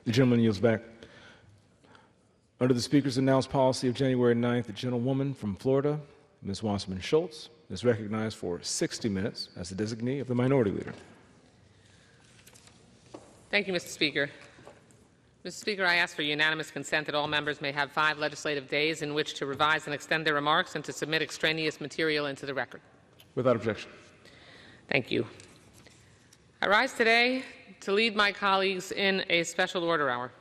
The gentleman yields back. Under the Speaker's announced policy of January 9th, the gentlewoman from Florida, Ms. Wasserman Schultz, is recognized for 60 minutes as the designee of the Minority Leader. Thank you, Mr. Speaker. Mr. Speaker, I ask for unanimous consent that all members may have 5 legislative days in which to revise and extend their remarks and to submit extraneous material into the record. Without objection. Thank you. I rise today to lead my colleagues in a special order hour.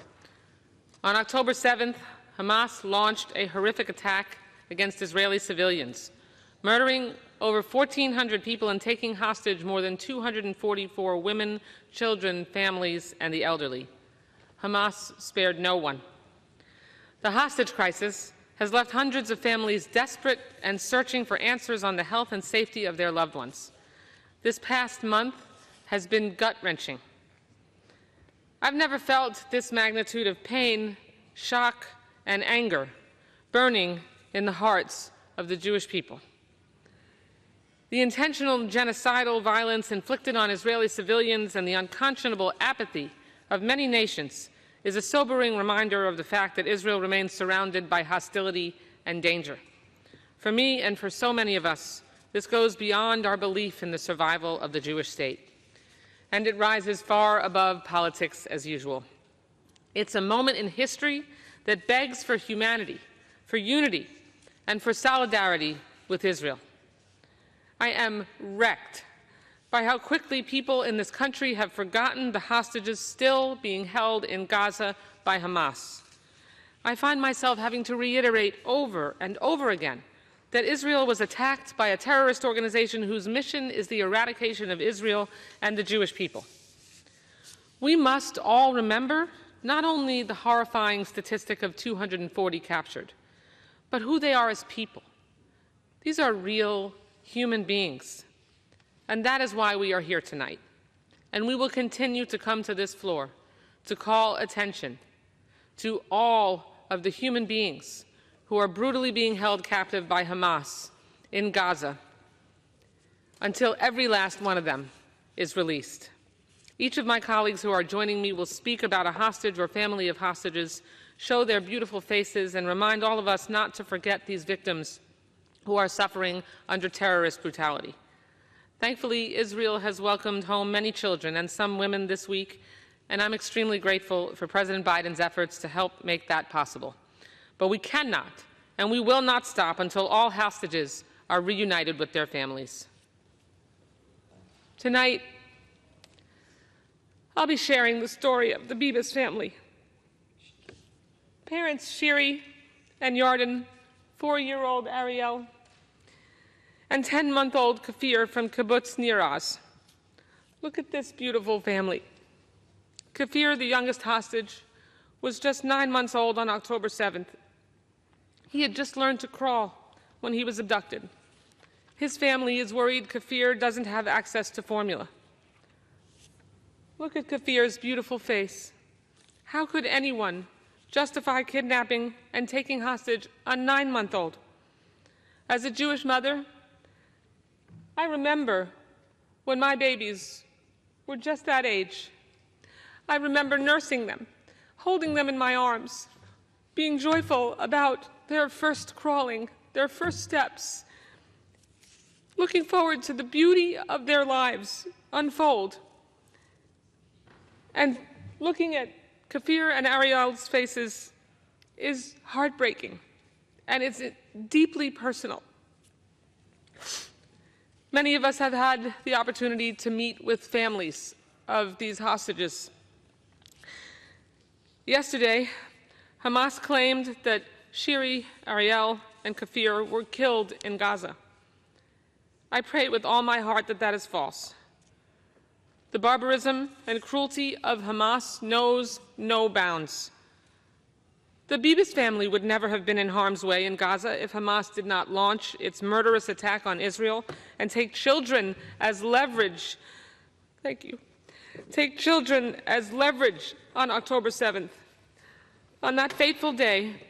On October 7th, Hamas launched a horrific attack against Israeli civilians, murdering over 1,400 people and taking hostage more than 244 women, children, families, and the elderly. Hamas spared no one. The hostage crisis has left hundreds of families desperate and searching for answers on the health and safety of their loved ones. This past month has been gut-wrenching. I've never felt this magnitude of pain, shock, and anger burning in the hearts of the Jewish people. The intentional genocidal violence inflicted on Israeli civilians and the unconscionable apathy of many nations is a sobering reminder of the fact that Israel remains surrounded by hostility and danger. For me and for so many of us, this goes beyond our belief in the survival of the Jewish state, and it rises far above politics as usual. It's a moment in history that begs for humanity, for unity, and for solidarity with Israel. I am wrecked by how quickly people in this country have forgotten the hostages still being held in Gaza by Hamas. I find myself having to reiterate over and over again that Israel was attacked by a terrorist organization whose mission is the eradication of Israel and the Jewish people. We must all remember not only the horrifying statistic of 240 captured, but who they are as people. These are real human beings. And that is why we are here tonight. And we will continue to come to this floor to call attention to all of the human beings who are brutally being held captive by Hamas in Gaza until every last one of them is released. Each of my colleagues who are joining me will speak about a hostage or family of hostages, show their beautiful faces, and remind all of us not to forget these victims who are suffering under terrorist brutality. Thankfully, Israel has welcomed home many children and some women this week, and I'm extremely grateful for President Biden's efforts to help make that possible. But we cannot and we will not stop until all hostages are reunited with their families. Tonight, I'll be sharing the story of the Bibas family. Parents Shiri and Yarden, 4-year-old Ariel, and 10-month-old Kafir from Kibbutz Nir Oz. Look at this beautiful family. Kafir, the youngest hostage, was just 9 months old on October 7th. He had just learned to crawl when he was abducted. His family is worried Kafir doesn't have access to formula. Look at Kafir's beautiful face. How could anyone justify kidnapping and taking hostage a 9-month-old? As a Jewish mother, I remember when my babies were just that age. I remember nursing them, holding them in my arms, being joyful about their first crawling, their first steps, looking forward to the beauty of their lives unfold. And looking at Kafir and Ariel's faces is heartbreaking, and it's deeply personal. Many of us have had the opportunity to meet with families of these hostages. Yesterday, Hamas claimed that Shiri, Ariel, and Kafir were killed in Gaza. I pray with all my heart that that is false. The barbarism and cruelty of Hamas knows no bounds. The Bibas family would never have been in harm's way in Gaza if Hamas did not launch its murderous attack on Israel and take children as leverage. Thank you. Take children as leverage on October 7th. On that fateful day,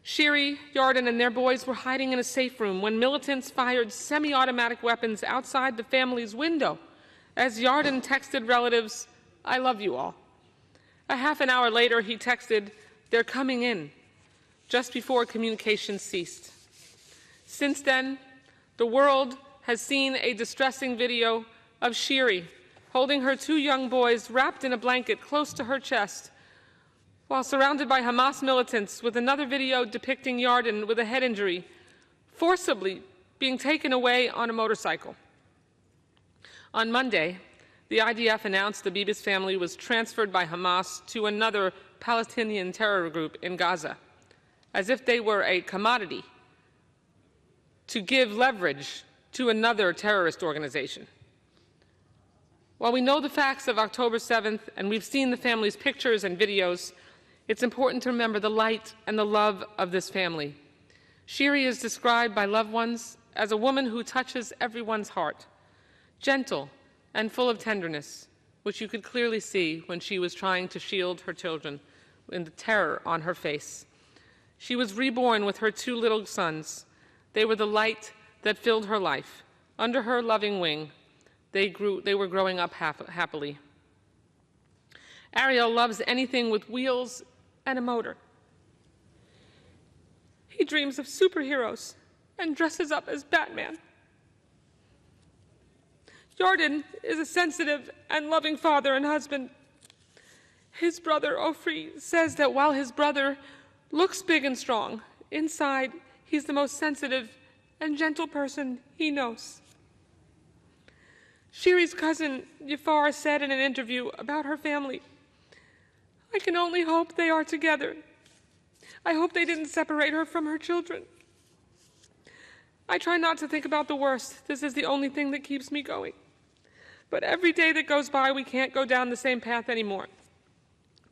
Shiri, Yarden, and their boys were hiding in a safe room when militants fired semi-automatic weapons outside the family's window as Yarden texted relatives, "I love you all." A half an hour later, he texted, "They're coming in," just before communication ceased. Since then, the world has seen a distressing video of Shiri holding her 2 young boys wrapped in a blanket close to her chest, while surrounded by Hamas militants, with another video depicting Yarden with a head injury, forcibly being taken away on a motorcycle. On Monday, the IDF announced the Bibas family was transferred by Hamas to another Palestinian terror group in Gaza, as if they were a commodity to give leverage to another terrorist organization. While we know the facts of October 7th and we've seen the family's pictures and videos, it's important to remember the light and the love of this family. Shiri is described by loved ones as a woman who touches everyone's heart, gentle and full of tenderness, which you could clearly see when she was trying to shield her children in the terror on her face. She was reborn with her 2 little sons. They were the light that filled her life. Under her loving wing, they were growing up happily. Ariel loves anything with wheels and a motor. He dreams of superheroes and dresses up as Batman. Yarden is a sensitive and loving father and husband. His brother, Ofer, says that while his brother looks big and strong, inside he's the most sensitive and gentle person he knows. Shiri's cousin, Yafar, said in an interview about her family, "I can only hope they are together. I hope they didn't separate her from her children. I try not to think about the worst. This is the only thing that keeps me going. But every day that goes by, we can't go down the same path anymore.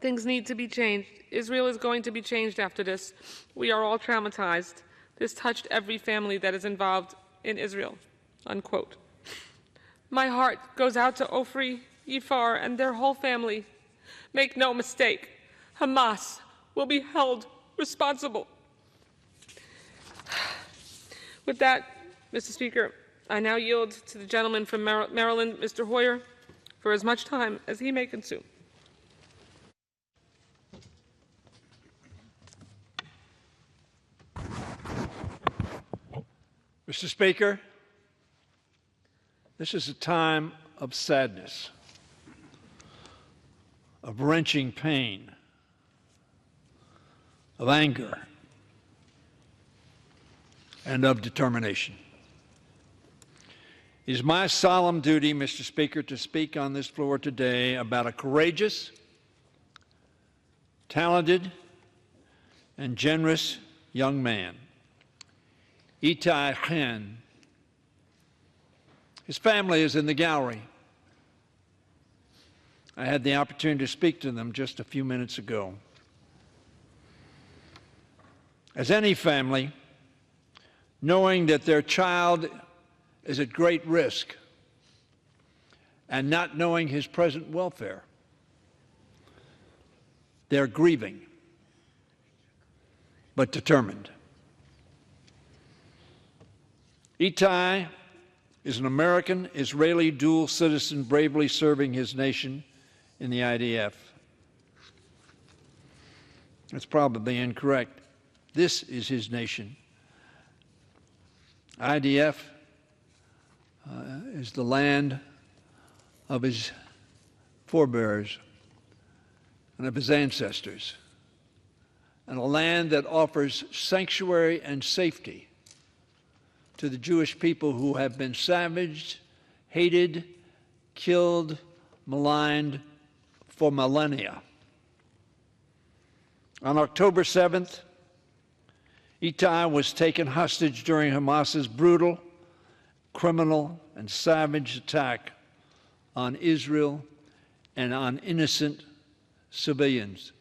Things need to be changed. Israel is going to be changed after this. We are all traumatized. This touched every family that is involved in Israel," unquote. My heart goes out to Ofer, Yafar, and their whole family. Make no mistake, Hamas will be held responsible. With that, Mr. Speaker, I now yield to the gentleman from Maryland, Mr. Hoyer, for as much time as he may consume. Mr. Speaker, this is a time of sadness, of wrenching pain, of anger, and of determination. It is my solemn duty, Mr. Speaker, to speak on this floor today about a courageous, talented, and generous young man, Itai Chen. His family is in the gallery. I had the opportunity to speak to them just a few minutes ago. As any family, knowing that their child is at great risk and not knowing his present welfare, they're grieving, but determined. Itai is an American-Israeli dual citizen bravely serving his nation in the IDF. That's probably incorrect. This is his nation. IDF is the land of his forebears and of his ancestors, and a land that offers sanctuary and safety to the Jewish people who have been savaged, hated, killed, maligned for millennia. On October 7th, Itai was taken hostage during Hamas's brutal, criminal, and savage attack on Israel and on innocent civilians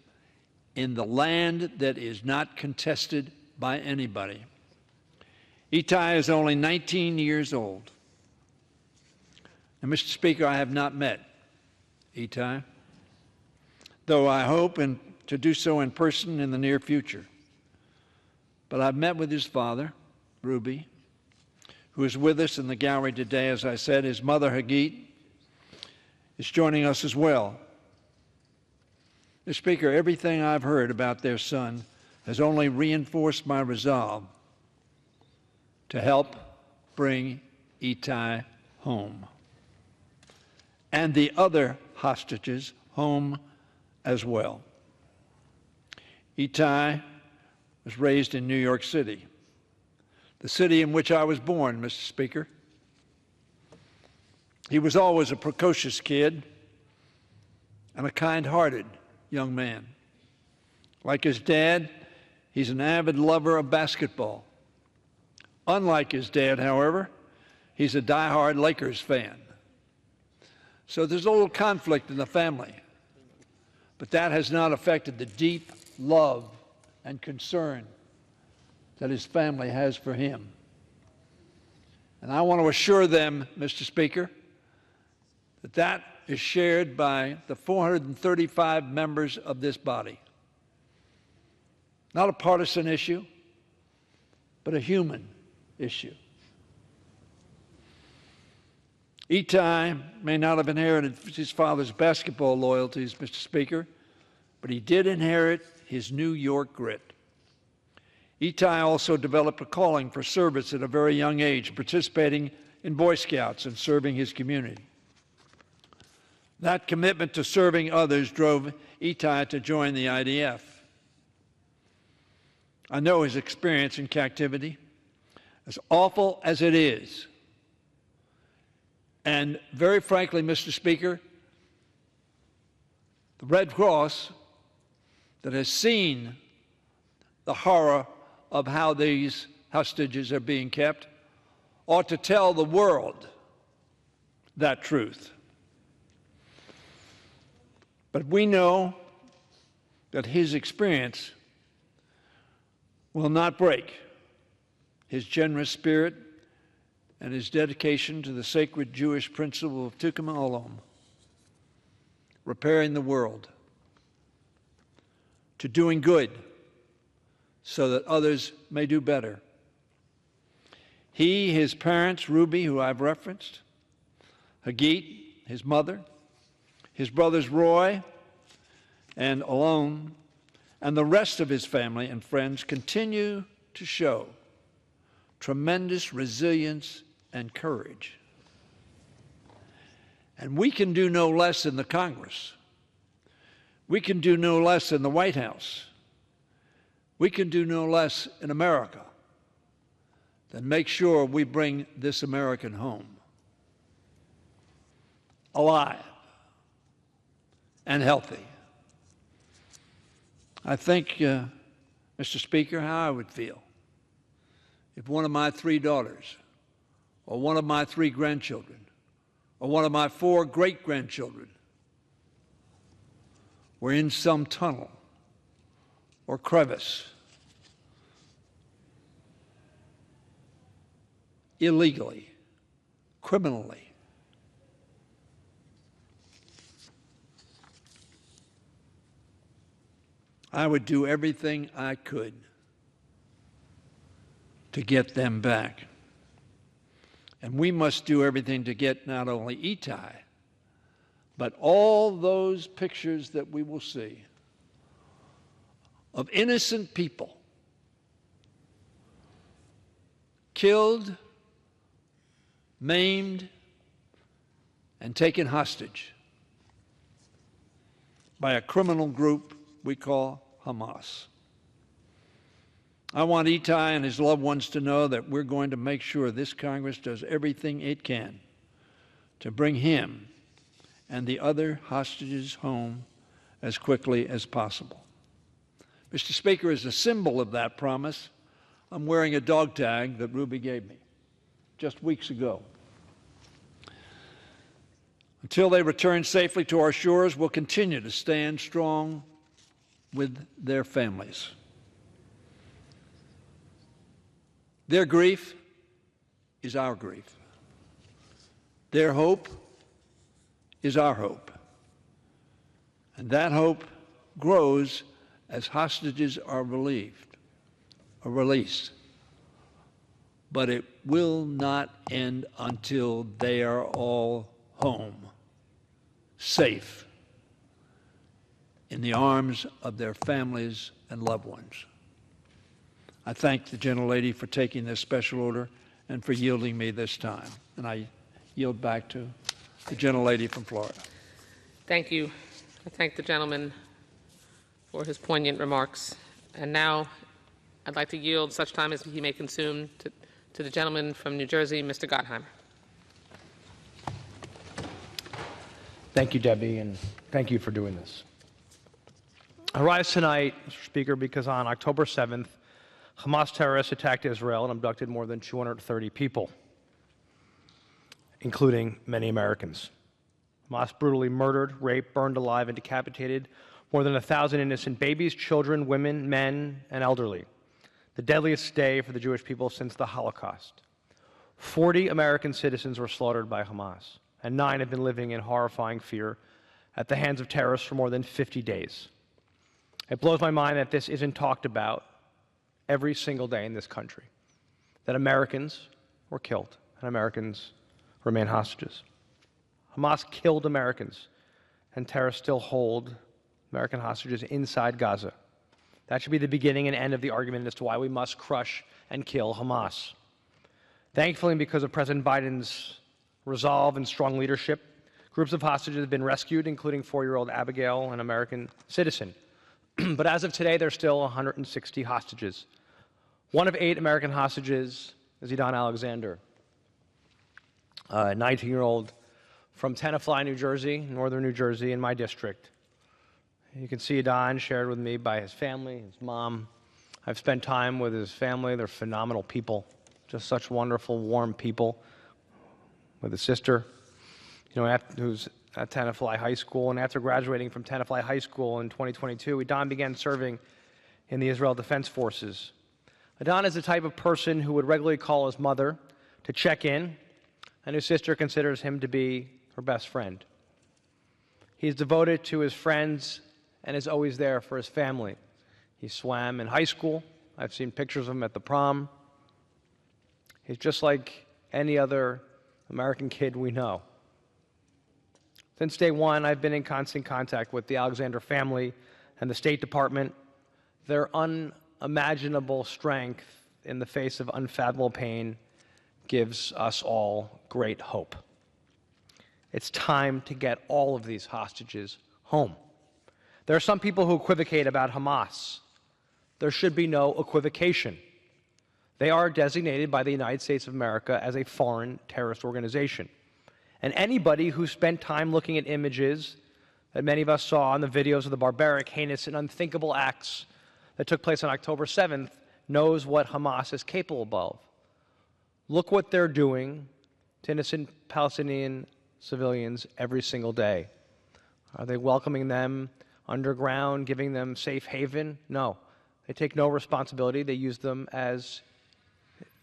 in the land that is not contested by anybody. Itai is only 19 years old. And Mr. Speaker, I have not met Itai, though I hope to do so in person in the near future. But I've met with his father, Ruby, who is with us in the gallery today. As I said, his mother, Hagit, is joining us as well. Mr. Speaker, everything I've heard about their son has only reinforced my resolve to help bring Itai home and the other hostages home as well. Itai was raised in New York City, the city in which I was born, Mr. Speaker. He was always a precocious kid and a kind-hearted young man. Like his dad, he's an avid lover of basketball. Unlike his dad, however, he's a diehard Lakers fan. So there's a little conflict in the family, but that has not affected the deep love and concern that his family has for him. And I want to assure them, Mr. Speaker, that that is shared by the 435 members of this body. Not a partisan issue, but a human issue. Itai may not have inherited his father's basketball loyalties, Mr. Speaker, but he did inherit his New York grit. Itai also developed a calling for service at a very young age, participating in Boy Scouts and serving his community. That commitment to serving others drove Itai to join the IDF. I know his experience in captivity, as awful as it is. And very frankly, Mr. Speaker, the Red Cross that has seen the horror of how these hostages are being kept ought to tell the world that truth. But we know that his experience will not break his generous spirit and his dedication to the sacred Jewish principle of Tikkun Olam, repairing the world, to doing good so that others may do better. He, his parents, Ruby, who I've referenced, Hagit, his mother, his brothers Roy and Alon, and the rest of his family and friends continue to show tremendous resilience and courage. And we can do no less in the Congress. We can do no less in the White House. We can do no less in America than make sure we bring this American home alive and healthy. I think, Mr. Speaker, how I would feel if one of my 3 daughters, or one of my 3 grandchildren, or one of my 4 great-grandchildren were in some tunnel or crevice illegally, criminally. I would do everything I could to get them back. And we must do everything to get not only Itai, but all those pictures that we will see of innocent people killed, maimed, and taken hostage by a criminal group we call Hamas. I want Itai and his loved ones to know that we're going to make sure this Congress does everything it can to bring him and the other hostages home as quickly as possible. Mr. Speaker, as a symbol of that promise, I'm wearing a dog tag that Ruby gave me just weeks ago. Until they return safely to our shores, we'll continue to stand strong with their families. Their grief is our grief. Their hope is our hope. And that hope grows as hostages are relieved or released. But it will not end until they are all home, safe, in the arms of their families and loved ones. I thank the gentlelady for taking this special order and for yielding me this time. And I yield back to the gentlelady from Florida. Thank you. I thank the gentleman for his poignant remarks. And now I'd like to yield such time as he may consume to the gentleman from New Jersey, Mr. Gottheimer. Thank you, Debbie, and thank you for doing this. I rise tonight, Mr. Speaker, because on October 7th, Hamas terrorists attacked Israel and abducted more than 230 people, including many Americans. Hamas brutally murdered, raped, burned alive, and decapitated more than 1,000 innocent babies, children, women, men, and elderly. The deadliest day for the Jewish people since the Holocaust. 40 American citizens were slaughtered by Hamas, and 9 have been living in horrifying fear at the hands of terrorists for more than 50 days. It blows my mind that this isn't talked about every single day in this country, that Americans were killed and Americans remain hostages. Hamas killed Americans, and terrorists still hold American hostages inside Gaza. That should be the beginning and end of the argument as to why we must crush and kill Hamas. Thankfully, because of President Biden's resolve and strong leadership, groups of hostages have been rescued, including 4-year-old Abigail, an American citizen. But as of today, there's still 160 hostages. One of 8 American hostages is Itai Alexander, a 19-year-old from Tenafly, New Jersey, northern New Jersey, in my district. You can see Itai shared with me by his family, his mom. I've spent time with his family. They're phenomenal people, just such wonderful, warm people. With his sister, who's at Tenafly High School, and after graduating from Tenafly High School in 2022, Itai began serving in the Israel Defense Forces. Itai is the type of person who would regularly call his mother to check in, and his sister considers him to be her best friend. He's devoted to his friends and is always there for his family. He swam in high school. I've seen pictures of him at the prom. He's just like any other American kid we know. Since day one, I've been in constant contact with the Alexander family and the State Department. Their unimaginable strength in the face of unfathomable pain gives us all great hope. It's time to get all of these hostages home. There are some people who equivocate about Hamas. There should be no equivocation. They are designated by the United States of America as a foreign terrorist organization. And anybody who spent time looking at images that many of us saw on the videos of the barbaric, heinous, and unthinkable acts that took place on October 7th knows what Hamas is capable of. Look what they're doing to innocent Palestinian civilians every single day. Are they welcoming them underground, giving them safe haven? No. They take no responsibility. They use them as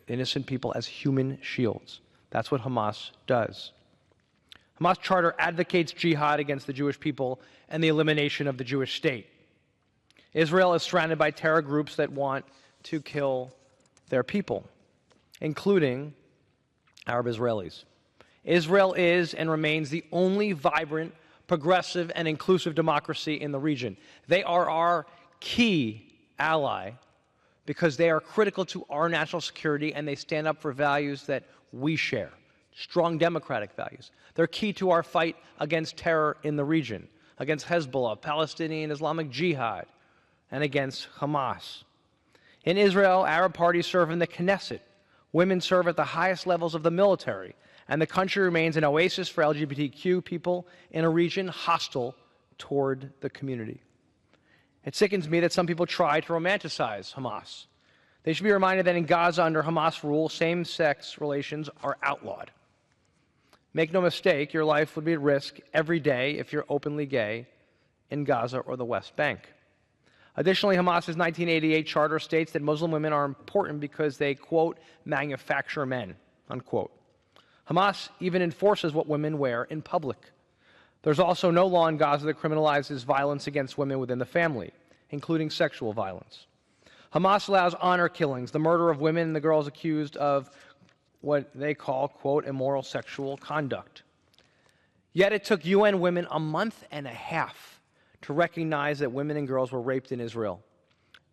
innocent people, as human shields. That's what Hamas does. Hamas charter advocates jihad against the Jewish people and the elimination of the Jewish state. Israel is surrounded by terror groups that want to kill their people, including Arab Israelis. Israel is and remains the only vibrant, progressive, and inclusive democracy in the region. They are our key ally because they are critical to our national security and they stand up for values that we share, strong democratic values. They're key to our fight against terror in the region, against Hezbollah, Palestinian Islamic Jihad, and against Hamas. In Israel, Arab parties serve in the Knesset. Women serve at the highest levels of the military, and the country remains an oasis for LGBTQ people in a region hostile toward the community. It sickens me that some people try to romanticize Hamas. They should be reminded that in Gaza, under Hamas rule, same-sex relations are outlawed. Make no mistake, your life would be at risk every day if you're openly gay in Gaza or the West Bank. Additionally, Hamas's 1988 charter states that Muslim women are important because they, quote, manufacture men, unquote. Hamas even enforces what women wear in public. There's also no law in Gaza that criminalizes violence against women within the family, including sexual violence. Hamas allows honor killings, the murder of women and the girls accused of what they call, quote, immoral sexual conduct. Yet it took UN women a month and a half to recognize that women and girls were raped in Israel.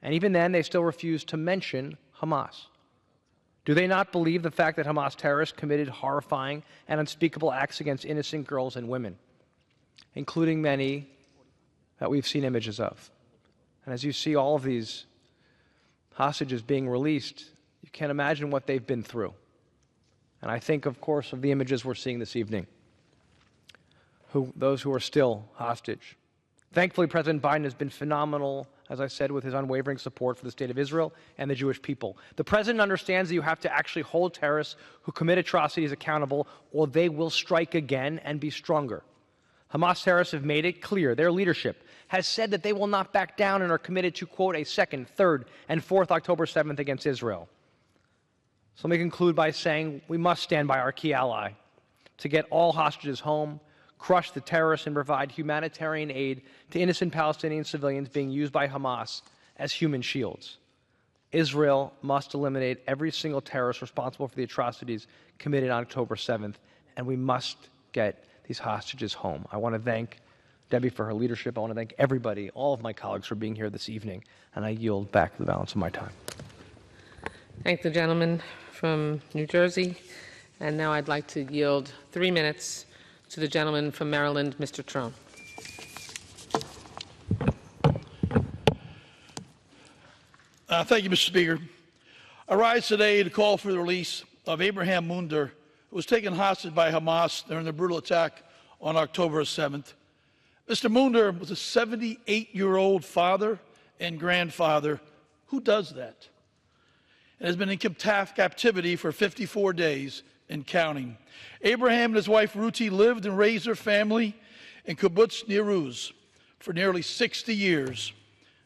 And even then, they still refused to mention Hamas. Do they not believe the fact that Hamas terrorists committed horrifying and unspeakable acts against innocent girls and women, including many that we've seen images of? And as you see all of these hostages being released, you can't imagine what they've been through. And I think, of course, of the images we're seeing this evening, those who are still hostage. Thankfully, President Biden has been phenomenal, as I said, with his unwavering support for the state of Israel and the Jewish people. The president understands that you have to actually hold terrorists who commit atrocities accountable, or they will strike again and be stronger. Hamas terrorists have made it clear. Their leadership has said that they will not back down and are committed to, quote, a second, third, and fourth October 7th against Israel. So let me conclude by saying we must stand by our key ally to get all hostages home, crush the terrorists, and provide humanitarian aid to innocent Palestinian civilians being used by Hamas as human shields. Israel must eliminate every single terrorist responsible for the atrocities committed on October 7th, and we must get these hostages home. I want to thank Debbie for her leadership. I want to thank everybody, all of my colleagues, for being here this evening, and I yield back the balance of my time. Thank the gentleman from New Jersey. And now I'd like to yield 3 minutes to the gentleman from Maryland, Mr. Trone. Thank you, Mr. Speaker. I rise today to call for the release of Abraham Munder, who was taken hostage by Hamas during the brutal attack on October 7th. Mr. Munder was a 78-year-old father and grandfather. Who does that? And has been in captivity for 54 days and counting. Abraham and his wife Ruti lived and raised their family in Kibbutz Niruz for nearly 60 years.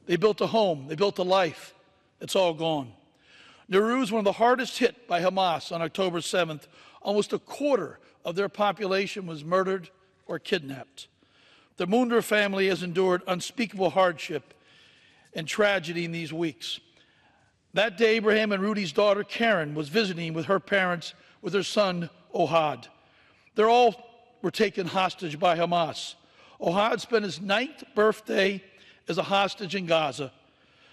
They built a home, they built a life. It's all gone. Niruz, one of the hardest hit by Hamas on October 7th, almost a quarter of their population was murdered or kidnapped. The Munder family has endured unspeakable hardship and tragedy in these weeks. That day, Abraham and Rudi's daughter, Karen, was visiting with her parents with her son, Ohad. They all were taken hostage by Hamas. Ohad spent his 9th birthday as a hostage in Gaza.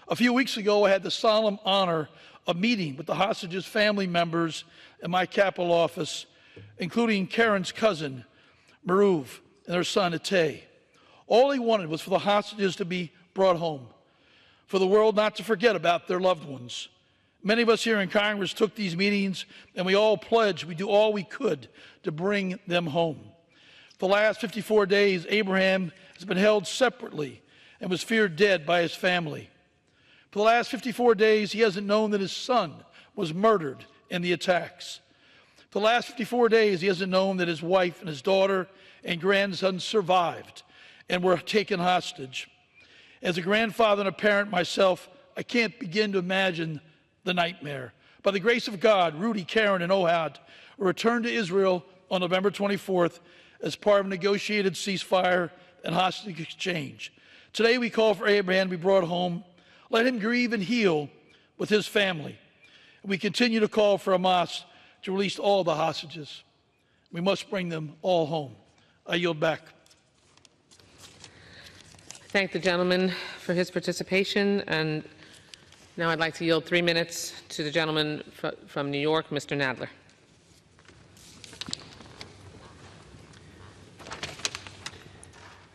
A few weeks ago, I had the solemn honor of meeting with the hostages' family members in my Capitol office, including Karen's cousin, Meruv, and their son, Itai. All they wanted was for the hostages to be brought home, for the world not to forget about their loved ones. Many of us here in Congress took these meetings, and we all pledged we'd do all we could to bring them home. For the last 54 days, Abraham has been held separately and was feared dead by his family. For the last 54 days, he hasn't known that his son was murdered in the attacks. For the last 54 days, he hasn't known that his wife and his daughter and grandson survived and were taken hostage. As a grandfather and a parent myself, I can't begin to imagine the nightmare. By the grace of God, Rudy, Karen, and Ohad were returned to Israel on November 24th as part of a negotiated ceasefire and hostage exchange. Today we call for Abraham to be brought home. Let him grieve and heal with his family. We continue to call for Hamas to release all the hostages. We must bring them all home. I yield back. Thank the gentleman for his participation, and now I'd like to yield 3 minutes to the gentleman from New York, Mr. Nadler.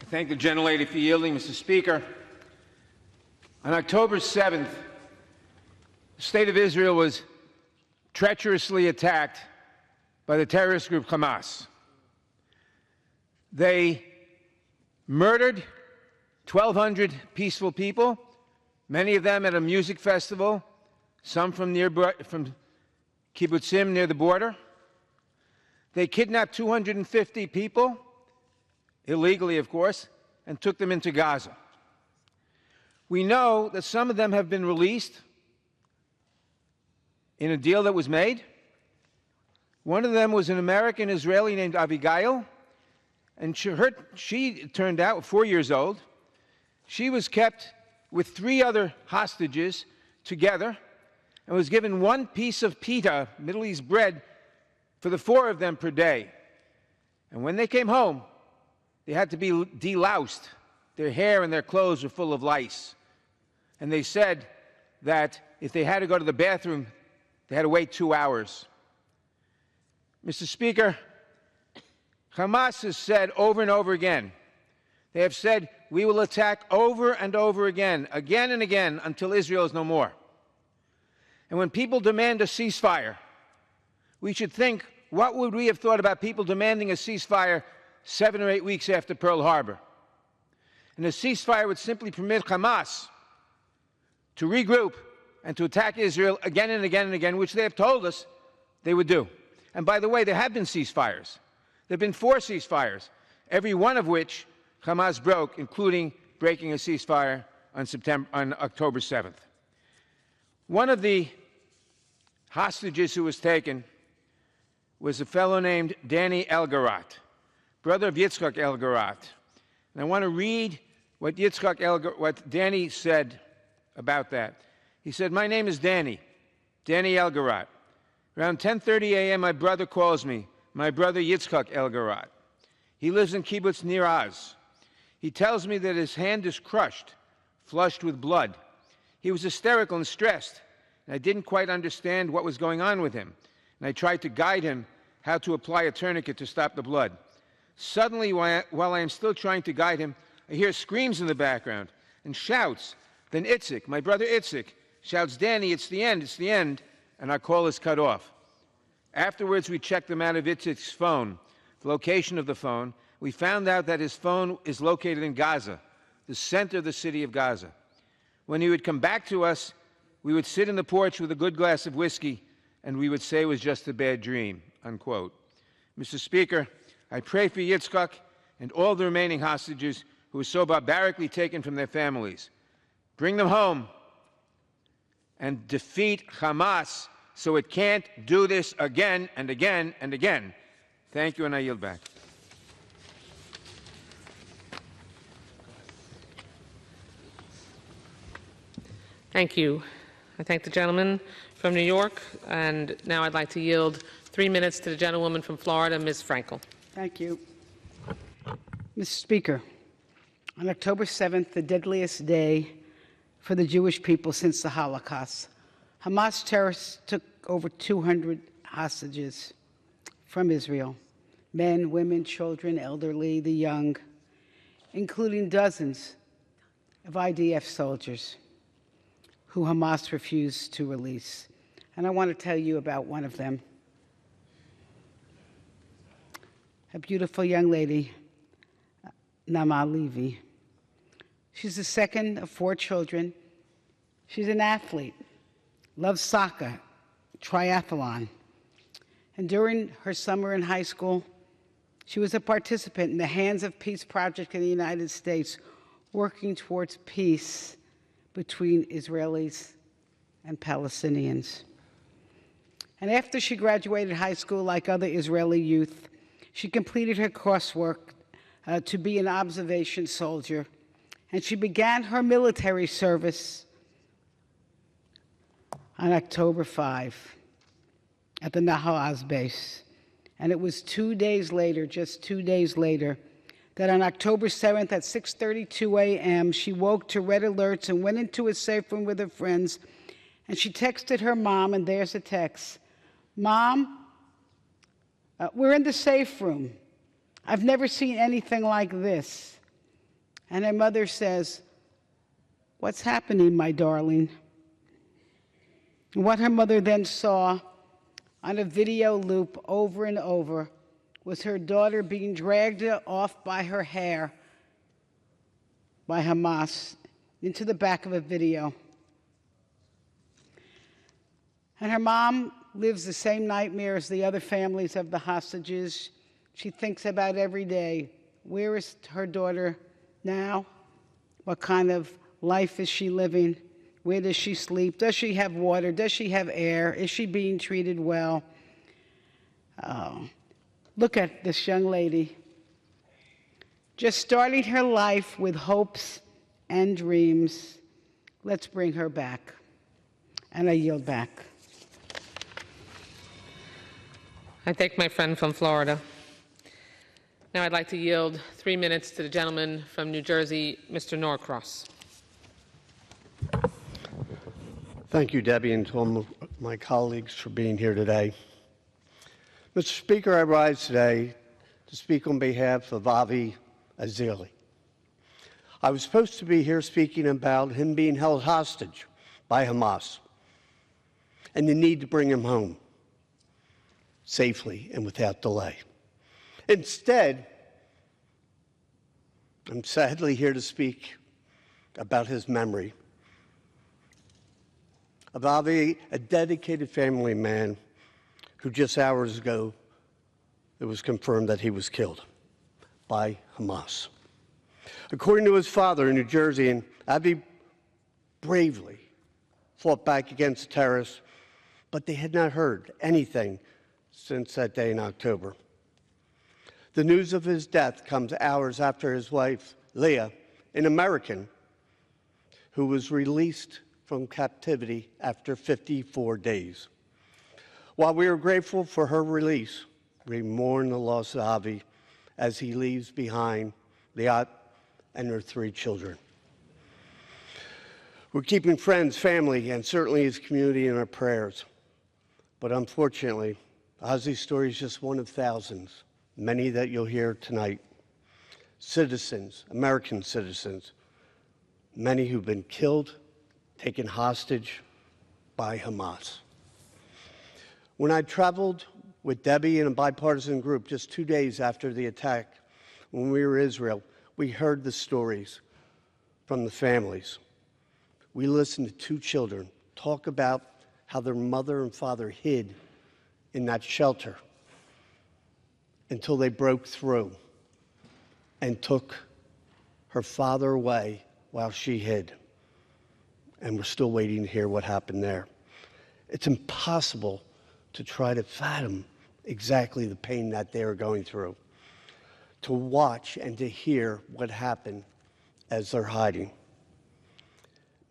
I thank the gentlelady for yielding, Mr. Speaker. On October 7th, the state of Israel was treacherously attacked by the terrorist group Hamas. They murdered 1,200 peaceful people, many of them at a music festival, some from kibbutzim near the border. They kidnapped 250 people, illegally of course, and took them into Gaza. We know that some of them have been released in a deal that was made. One of them was an American Israeli named Abigail, and she turned out 4 years old. She was kept with 3 other hostages together and was given 1 piece of pita, Middle East bread, for the 4 of them per day. And when they came home, they had to be deloused Their hair and their clothes were full of lice. And they said that if they had to go to the bathroom, they had to wait 2 hours. Mr. Speaker, Hamas has said over and over again, they have said, we will attack over and over again and again, until Israel is no more. And when people demand a ceasefire, we should think, what would we have thought about people demanding a ceasefire 7 or 8 weeks after Pearl Harbor? And a ceasefire would simply permit Hamas to regroup and to attack Israel again and again and again, which they have told us they would do. And by the way, there have been ceasefires. There have been 4 ceasefires, every one of which Hamas broke, including breaking a ceasefire on October 7th. One of the hostages who was taken was a fellow named Danny Elgarat, brother of Yitzhak Elgarat. And I want to read what Danny said about that. He said, my name is Danny Elgarat. Around 10:30 a.m., my brother calls me, my brother Yitzhak Elgarat. He lives in kibbutz Nir Oz. He tells me that his hand is crushed, flushed with blood. He was hysterical and stressed, and I didn't quite understand what was going on with him. And I tried to guide him how to apply a tourniquet to stop the blood. Suddenly, while I am still trying to guide him, I hear screams in the background and shouts. Then Itzik, my brother Itzik, shouts, Danny, it's the end, and our call is cut off. Afterwards, we checked the amount of Itzik's phone, the location of the phone. We found out that his phone is located in Gaza, the center of the city of Gaza. When he would come back to us, we would sit in the porch with a good glass of whiskey, and we would say it was just a bad dream, unquote. Mr. Speaker, I pray for Yitzchak and all the remaining hostages who were so barbarically taken from their families. Bring them home and defeat Hamas so it can't do this again and again and again. Thank you, and I yield back. Thank you. I thank the gentleman from New York, and now I'd like to yield 3 minutes to the gentlewoman from Florida, Ms. Frankel. Thank you. Mr. Speaker, on October 7th, the deadliest day for the Jewish people since the Holocaust, Hamas terrorists took over 200 hostages from Israel, men, women, children, elderly, the young, including dozens of IDF soldiers who Hamas refused to release. And I want to tell you about one of them. A beautiful young lady, Naama Levy. She's the second of 4 children. She's an athlete, loves soccer, triathlon. And during her summer in high school, she was a participant in the Hands of Peace project in the United States, working towards peace between Israelis and Palestinians. And after she graduated high school, like other Israeli youth, she completed her coursework to be an observation soldier, and she began her military service on October 5 at the Naama Levy base. And it was 2 days later, just 2 days later, that on October 7th at 6:32 a.m., she woke to red alerts and went into a safe room with her friends, and she texted her mom, and there's a text. Mom, we're in the safe room. I've never seen anything like this. And her mother says, what's happening, my darling? And what her mother then saw on a video loop over and over was her daughter being dragged off by her hair by Hamas into the back of a video. And her mom lives the same nightmare as the other families of the hostages. She thinks about every day, where is her daughter now? What kind of life is she living? Where does she sleep? Does she have water? Does she have air? Is she being treated well? Look at this young lady, just starting her life with hopes and dreams. Let's bring her back. And I yield back. I thank my friend from Florida. Now I'd like to yield 3 minutes to the gentleman from New Jersey, Mr. Norcross. Thank you, Debbie, and to all my colleagues for being here today. Mr. Speaker, I rise today to speak on behalf of Avi Azili. I was supposed to be here speaking about him being held hostage by Hamas and the need to bring him home safely and without delay. Instead, I'm sadly here to speak about his memory of Avi, a dedicated family man who just hours ago it was confirmed that he was killed by Hamas. According to his father in New Jersey, and Avi bravely fought back against terrorists, but they had not heard anything since that day in October. The news of his death comes hours after his wife, Leah, an American, who was released from captivity after 54 days. While we are grateful for her release, we mourn the loss of Avi as he leaves behind Leah and her 3 children. We're keeping friends, family, and certainly his community in our prayers. But unfortunately, Ozzy's story is just one of thousands, many that you'll hear tonight. Citizens, American citizens, many who've been killed, taken hostage by Hamas. When I traveled with Debbie and a bipartisan group just 2 days after the attack, when we were in Israel, we heard the stories from the families. We listened to 2 children talk about how their mother and father hid in that shelter until they broke through and took her father away while she hid. And we're still waiting to hear what happened there. It's impossible to try to fathom exactly the pain that they are going through, to watch and to hear what happened as they're hiding.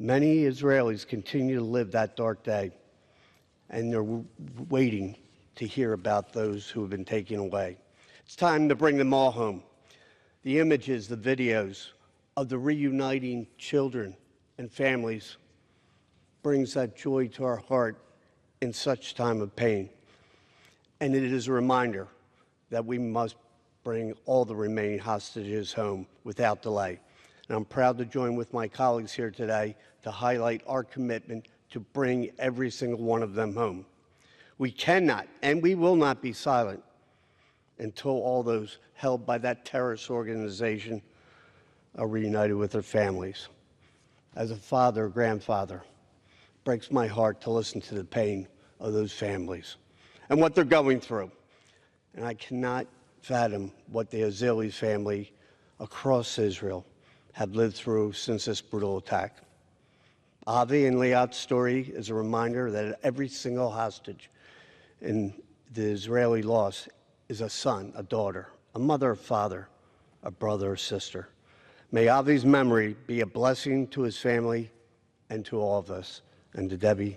Many Israelis continue to live that dark day, and they're waiting to hear about those who have been taken away. It's time to bring them all home. The images, the videos of the reuniting children and families brings that joy to our heart in such time of pain. And it is a reminder that we must bring all the remaining hostages home without delay. And I'm proud to join with my colleagues here today to highlight our commitment to bring every single one of them home. We cannot and we will not be silent until all those held by that terrorist organization are reunited with their families. As a father, grandfather, it breaks my heart to listen to the pain of those families and what they're going through. And I cannot fathom what the Azili family across Israel have lived through since this brutal attack. Avi and Liat's story is a reminder that every single hostage in the Israeli loss is a son, a daughter, a mother, a father, a brother, or sister. May Avi's memory be a blessing to his family and to all of us. And to Debbie,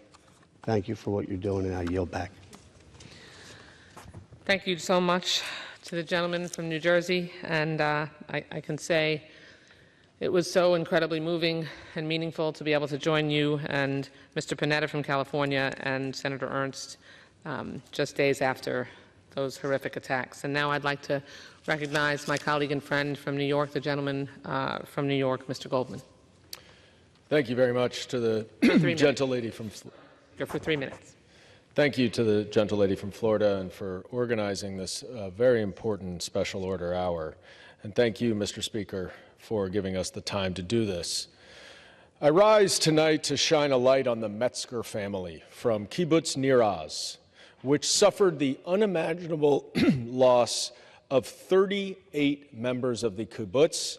thank you for what you're doing, and I yield back. Thank you so much to the gentleman from New Jersey, and I can say it was so incredibly moving and meaningful to be able to join you and Mr. Panetta from California and Senator Ernst just days after those horrific attacks. And now I'd like to recognize my colleague and friend from New York, the gentleman from New York, Mr. Goldman. Thank you very much to the gentle lady from You're for 3 minutes. Thank you to the gentle lady from Florida and for organizing this very important special order hour. And thank you, Mr. Speaker, for giving us the time to do this. I rise tonight to shine a light on the Metzger family from Kibbutz Nir Oz, which suffered the unimaginable loss of 38 members of the kibbutz,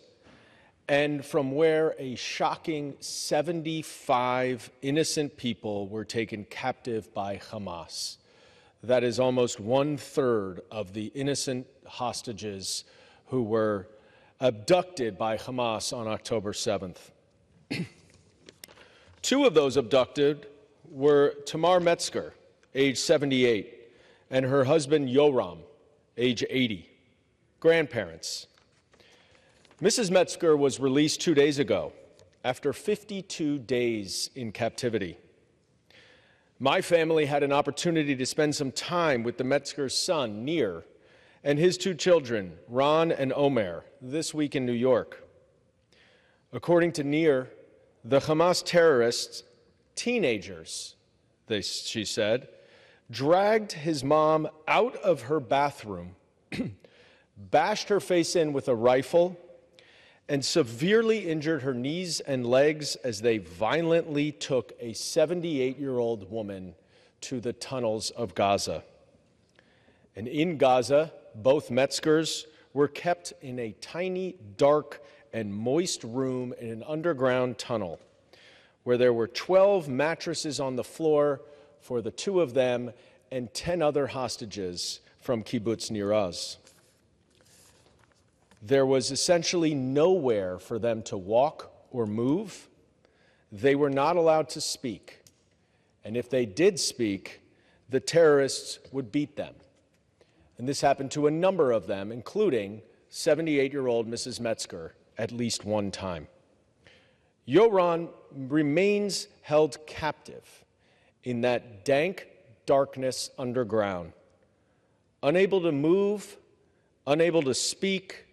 and from where a shocking 75 innocent people were taken captive by Hamas. That is almost 1/3 of the innocent hostages who were abducted by Hamas on October 7th. 2 of those abducted were Tamar Metzger, age 78, and her husband Yoram, age 80. grandparents. Mrs. Metzger was released 2 days ago after 52 days in captivity. My family had an opportunity to spend some time with the Metzger's son, Nir, and his 2 children, Ron and Omer, this week in New York. According to Nir, the Hamas terrorists, teenagers, she said, dragged his mom out of her bathroom, bashed her face in with a rifle, and severely injured her knees and legs as they violently took a 78-year-old woman to the tunnels of Gaza. And in Gaza, both Metzgers were kept in a tiny, dark, and moist room in an underground tunnel where there were 12 mattresses on the floor for the 2 of them and 10 other hostages from Kibbutz Nir Oz. There was essentially nowhere for them to walk or move. They were not allowed to speak. And if they did speak, the terrorists would beat them. And this happened to a number of them, including 78-year-old Mrs. Metzger, at least one time. Yoran remains held captive in that dank darkness underground, unable to move, unable to speak,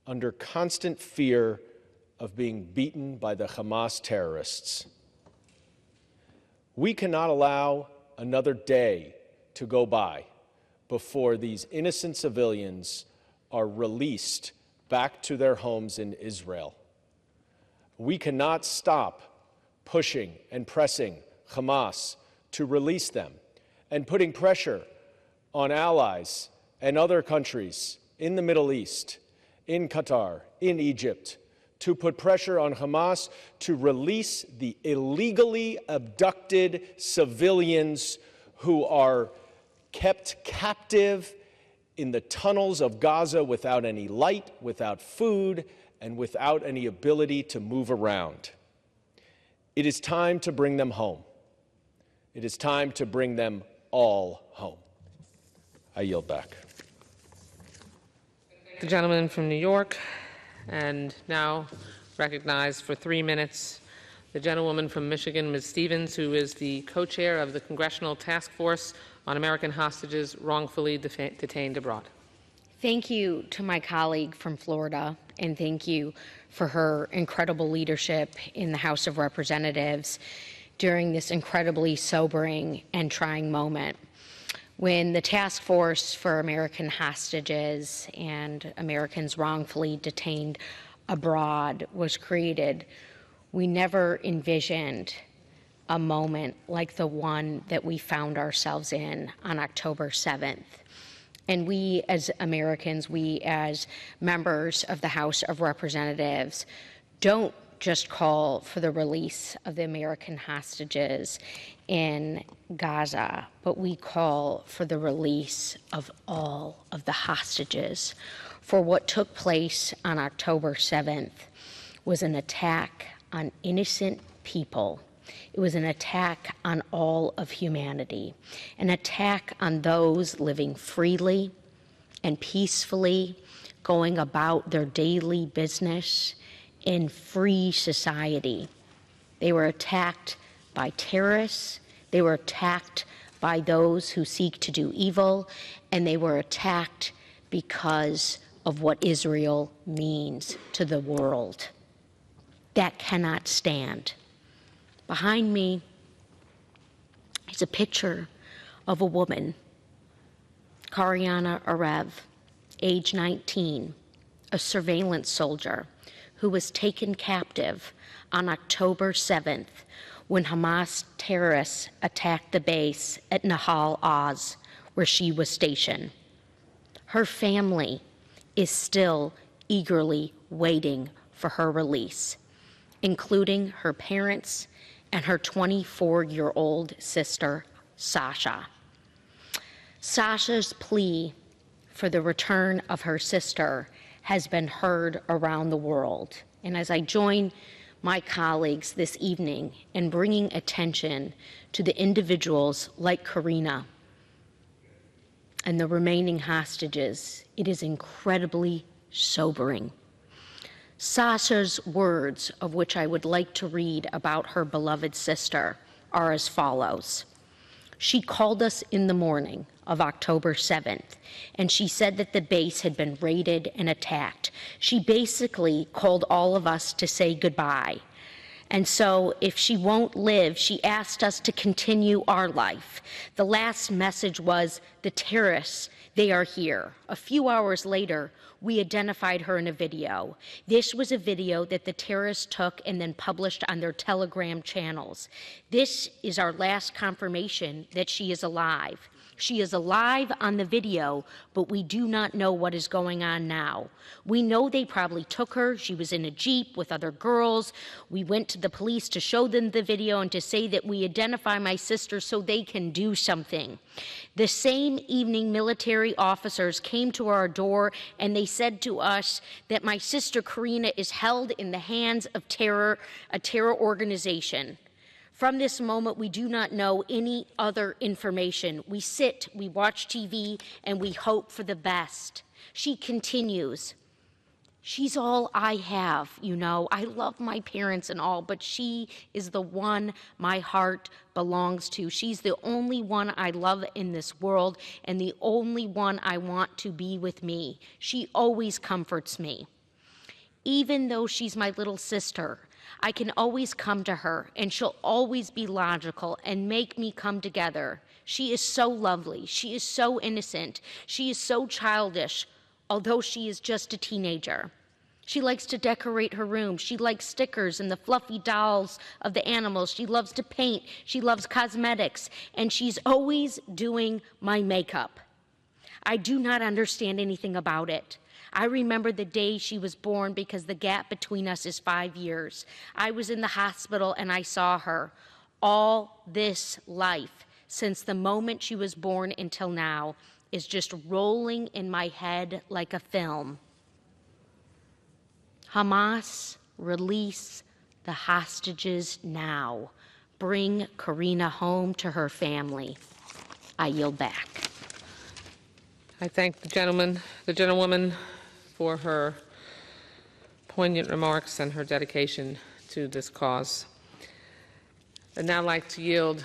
under constant fear of being beaten by the Hamas terrorists. We cannot allow another day to go by before these innocent civilians are released back to their homes in Israel. We cannot stop pushing and pressing Hamas to release them and putting pressure on allies and other countries in the Middle East, in Qatar, in Egypt, to put pressure on Hamas to release the illegally abducted civilians who are kept captive in the tunnels of Gaza without any light, without food, and without any ability to move around. It is time to bring them home. It is time to bring them all home. I yield back. The gentleman from New York, and now recognized for 3 minutes the gentlewoman from Michigan, Ms. Stevens, who is the co-chair of the Congressional Task Force on American Hostages Wrongfully Detained Abroad. Thank you to my colleague from Florida, and thank you for her incredible leadership in the House of Representatives during this incredibly sobering and trying moment. When the Task Force for American Hostages and Americans Wrongfully Detained Abroad was created, we never envisioned a moment like the one that we found ourselves in on October 7th. And we as Americans, we as members of the House of Representatives, don't just call for the release of the American hostages in Gaza, but we call for the release of all of the hostages. For what took place on October 7th was an attack on innocent people. It was an attack on all of humanity, an attack on those living freely and peacefully, going about their daily business in free society. They were attacked by terrorists, they were attacked by those who seek to do evil, and they were attacked because of what Israel means to the world. That cannot stand. Behind me is a picture of a woman, Karina Ariev, age 19, a surveillance soldier who was taken captive on October 7th when Hamas terrorists attacked the base at Nahal Oz, where she was stationed. Her family is still eagerly waiting for her release, including her parents and her 24-year-old sister, Sasha. Sasha's plea for the return of her sister has been heard around the world. And as I join my colleagues this evening in bringing attention to the individuals like Karina, and the remaining hostages, it is incredibly sobering. Sasha's words, of which I would like to read about her beloved sister, are as follows. She called us in the morning of October 7th, and she said that the base had been raided and attacked. She basically called all of us to say goodbye. And so if she won't live, she asked us to continue our life. The last message was, the terrorists, they are here. A few hours later, we identified her in a video. This was a video that the terrorists took and then published on their Telegram channels. This is our last confirmation that she is alive. She is alive on the video, but we do not know what is going on now. We know they probably took her. She was in a Jeep with other girls. We went to the police to show them the video and to say that we identify my sister so they can do something. The same evening, military officers came to our door and they said to us that my sister Karina is held in the hands of a terror organization. From this moment, we do not know any other information. We sit, we watch TV, and we hope for the best. She continues, she's all I have, you know. I love my parents and all, but she is the one my heart belongs to. She's the only one I love in this world and the only one I want to be with me. She always comforts me. Even though she's my little sister, I can always come to her, and she'll always be logical and make me come together. She is so lovely. She is so innocent. She is so childish, although she is just a teenager. She likes to decorate her room. She likes stickers and the fluffy dolls of the animals. She loves to paint. She loves cosmetics, and she's always doing my makeup. I do not understand anything about it. I remember the day she was born because the gap between us is 5 years. I was in the hospital and I saw her. All this life, since the moment she was born until now, is just rolling in my head like a film. Hamas, release the hostages now. Bring Karina home to her family. I yield back. I thank the gentlewoman for her poignant remarks and her dedication to this cause. I'd now like to yield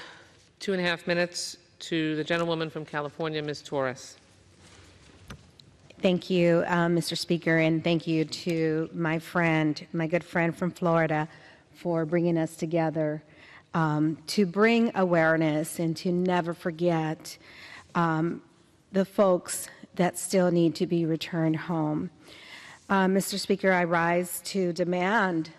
2.5 minutes to the gentlewoman from California, Ms. Torres. Thank you, Mr. Speaker, and thank you to my good friend from Florida, for bringing us together to bring awareness and to never forget the folks that still need to be returned home. Mr. Speaker, I rise to demand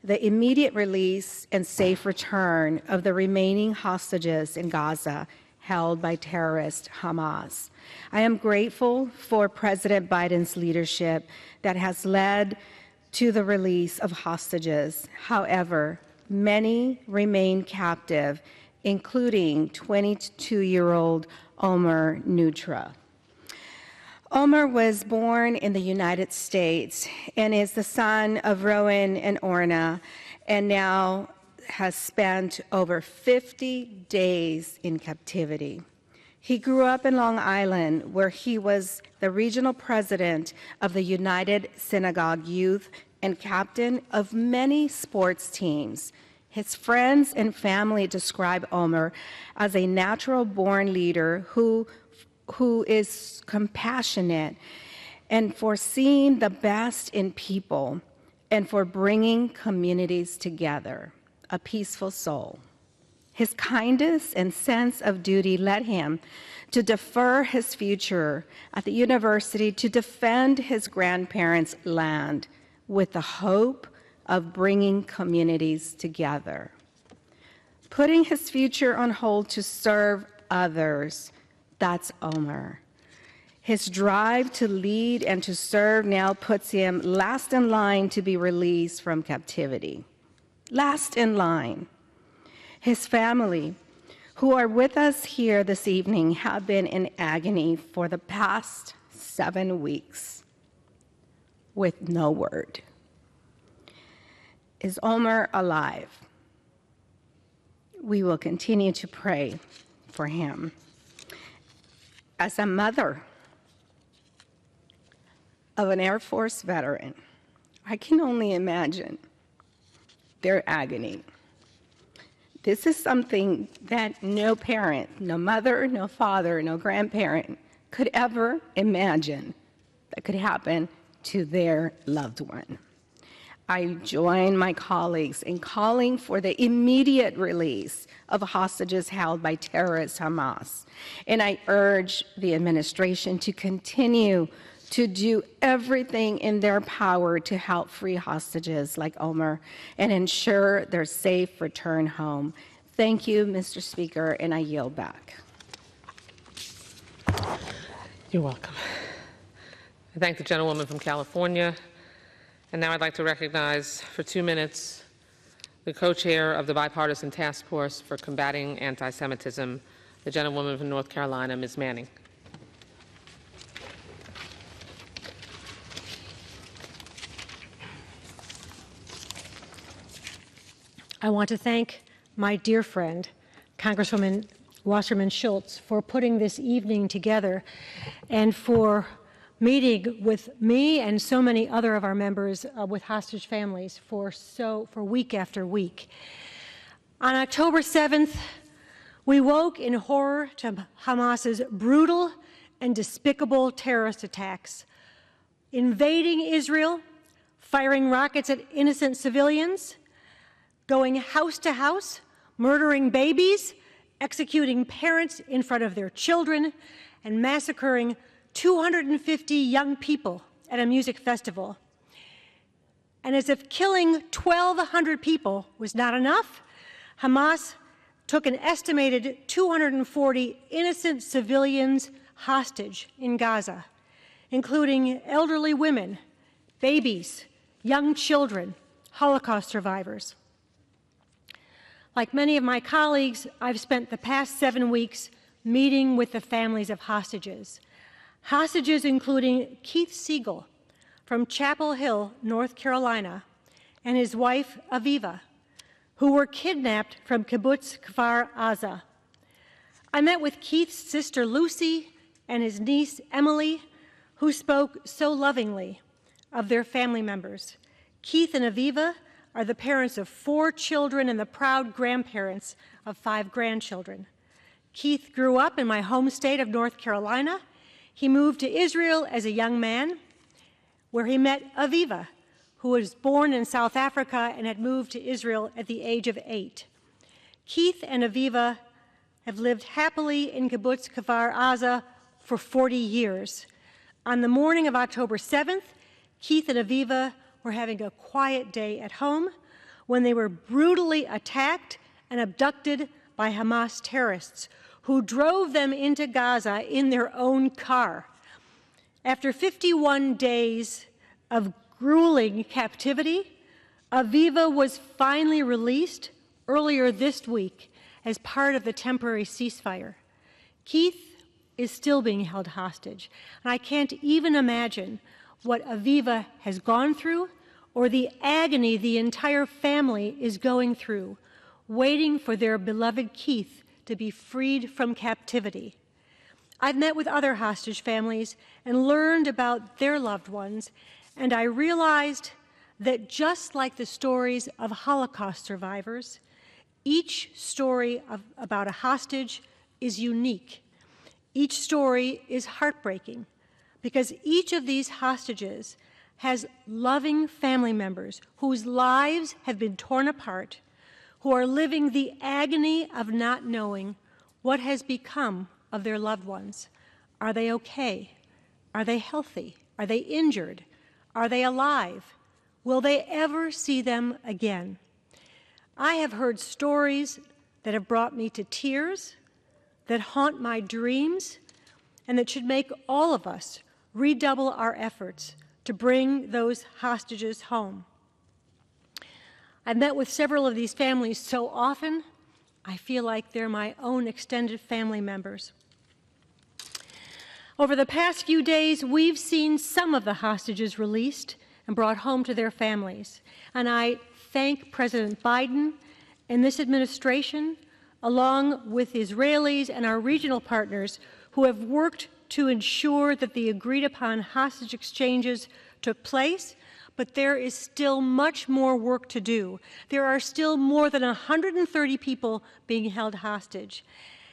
the immediate release and safe return of the remaining hostages in Gaza held by terrorist Hamas. I am grateful for President Biden's leadership that has led to the release of hostages. However, many remain captive, including 22-year-old Omar Neutra. Omar was born in the United States and is the son of Rowan and Orna, and now has spent over 50 days in captivity. He grew up in Long Island, where he was the regional president of the United Synagogue Youth and captain of many sports teams. His friends and family describe Omar as a natural-born leader who is compassionate and for seeing the best in people and for bringing communities together, a peaceful soul. His kindness and sense of duty led him to defer his future at the university to defend his grandparents' land with the hope of bringing communities together. Putting his future on hold to serve others, that's Omar. His drive to lead and to serve now puts him last in line to be released from captivity. Last in line. His family, who are with us here this evening, have been in agony for the past 7 weeks with no word. Is Omar alive? We will continue to pray for him. As a mother of an Air Force veteran, I can only imagine their agony. This is something that no parent, no mother, no father, no grandparent could ever imagine that could happen to their loved one. I join my colleagues in calling for the immediate release of hostages held by terrorist Hamas. And I urge the administration to continue to do everything in their power to help free hostages like Omar and ensure their safe return home. Thank you, Mr. Speaker, and I yield back. You're welcome. I thank the gentlewoman from California. And now I'd like to recognize for 2 minutes the co-chair of the Bipartisan Task Force for Combating Anti-Semitism, the gentlewoman from North Carolina, Ms. Manning. I want to thank my dear friend, Congresswoman Wasserman Schultz, for putting this evening together and for meeting with me and so many other of our members with hostage families for week after week. On October 7th, we woke in horror to Hamas's brutal and despicable terrorist attacks, invading Israel, firing rockets at innocent civilians, going house to house, murdering babies, executing parents in front of their children, and massacring 250 young people at a music festival. And as if killing 1,200 people was not enough, Hamas took an estimated 240 innocent civilians hostage in Gaza, including elderly women, babies, young children, Holocaust survivors. Like many of my colleagues, I've spent the past 7 weeks meeting with the families of hostages. Hostages including Keith Siegel from Chapel Hill, North Carolina, and his wife, Aviva, who were kidnapped from Kibbutz Kfar Aza. I met with Keith's sister, Lucy, and his niece, Emily, who spoke so lovingly of their family members. Keith and Aviva are the parents of 4 children and the proud grandparents of 5 grandchildren. Keith grew up in my home state of North Carolina. He moved to Israel as a young man, where he met Aviva, who was born in South Africa and had moved to Israel at the age of 8. Keith and Aviva have lived happily in Kibbutz Kfar Aza for 40 years. On the morning of October 7th, Keith and Aviva were having a quiet day at home when they were brutally attacked and abducted by Hamas terrorists, who drove them into Gaza in their own car. After 51 days of grueling captivity, Aviva was finally released earlier this week as part of the temporary ceasefire. Keith is still being held hostage, and I can't even imagine what Aviva has gone through or the agony the entire family is going through, waiting for their beloved Keith to be freed from captivity. I've met with other hostage families and learned about their loved ones, and I realized that just like the stories of Holocaust survivors, each story about a hostage is unique. Each story is heartbreaking because each of these hostages has loving family members whose lives have been torn apart, who are living the agony of not knowing what has become of their loved ones. Are they okay? Are they healthy? Are they injured? Are they alive? Will they ever see them again? I have heard stories that have brought me to tears, that haunt my dreams, and that should make all of us redouble our efforts to bring those hostages home. I've met with several of these families so often, I feel like they're my own extended family members. Over the past few days, we've seen some of the hostages released and brought home to their families. And I thank President Biden and this administration, along with Israelis and our regional partners, who have worked to ensure that the agreed-upon hostage exchanges took place, but there is still much more work to do. There are still more than 130 people being held hostage,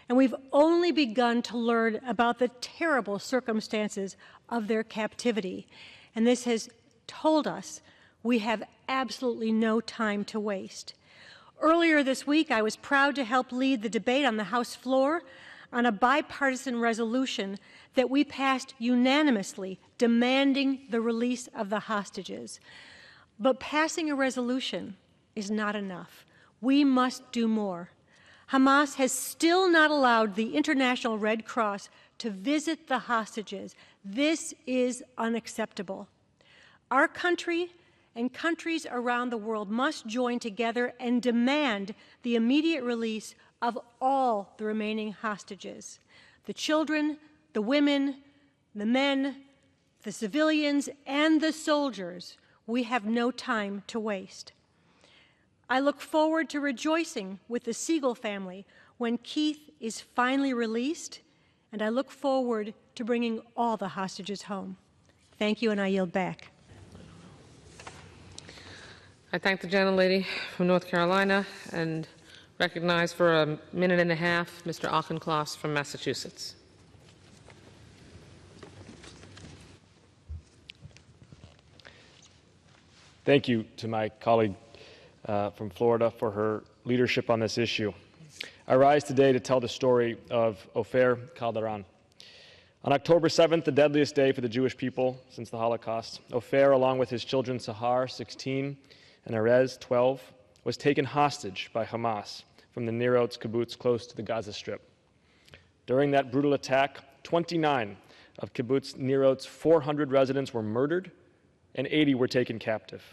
and we've only begun to learn about the terrible circumstances of their captivity. And this has told us we have absolutely no time to waste. Earlier this week, I was proud to help lead the debate on the House floor on a bipartisan resolution that we passed unanimously demanding the release of the hostages. But passing a resolution is not enough. We must do more. Hamas has still not allowed the International Red Cross to visit the hostages. This is unacceptable. Our country and countries around the world must join together and demand the immediate release of all the remaining hostages. The children, the women, the men, the civilians, and the soldiers. We have no time to waste. I look forward to rejoicing with the Siegel family when Keith is finally released, and I look forward to bringing all the hostages home. Thank you, and I yield back. I thank the gentlelady from North Carolina and recognize for a minute and a half Mr. Auchincloss from Massachusetts. Thank you to my colleague from Florida for her leadership on this issue. I rise today to tell the story of Ofer Kalderon. On October 7th, the deadliest day for the Jewish people since the Holocaust, Ofer, along with his children Sahar, 16, and Erez, 12, was taken hostage by Hamas from the Nir Oz kibbutz close to the Gaza Strip. During that brutal attack, 29 of kibbutz Nir Oz's 400 residents were murdered and 80 were taken captive.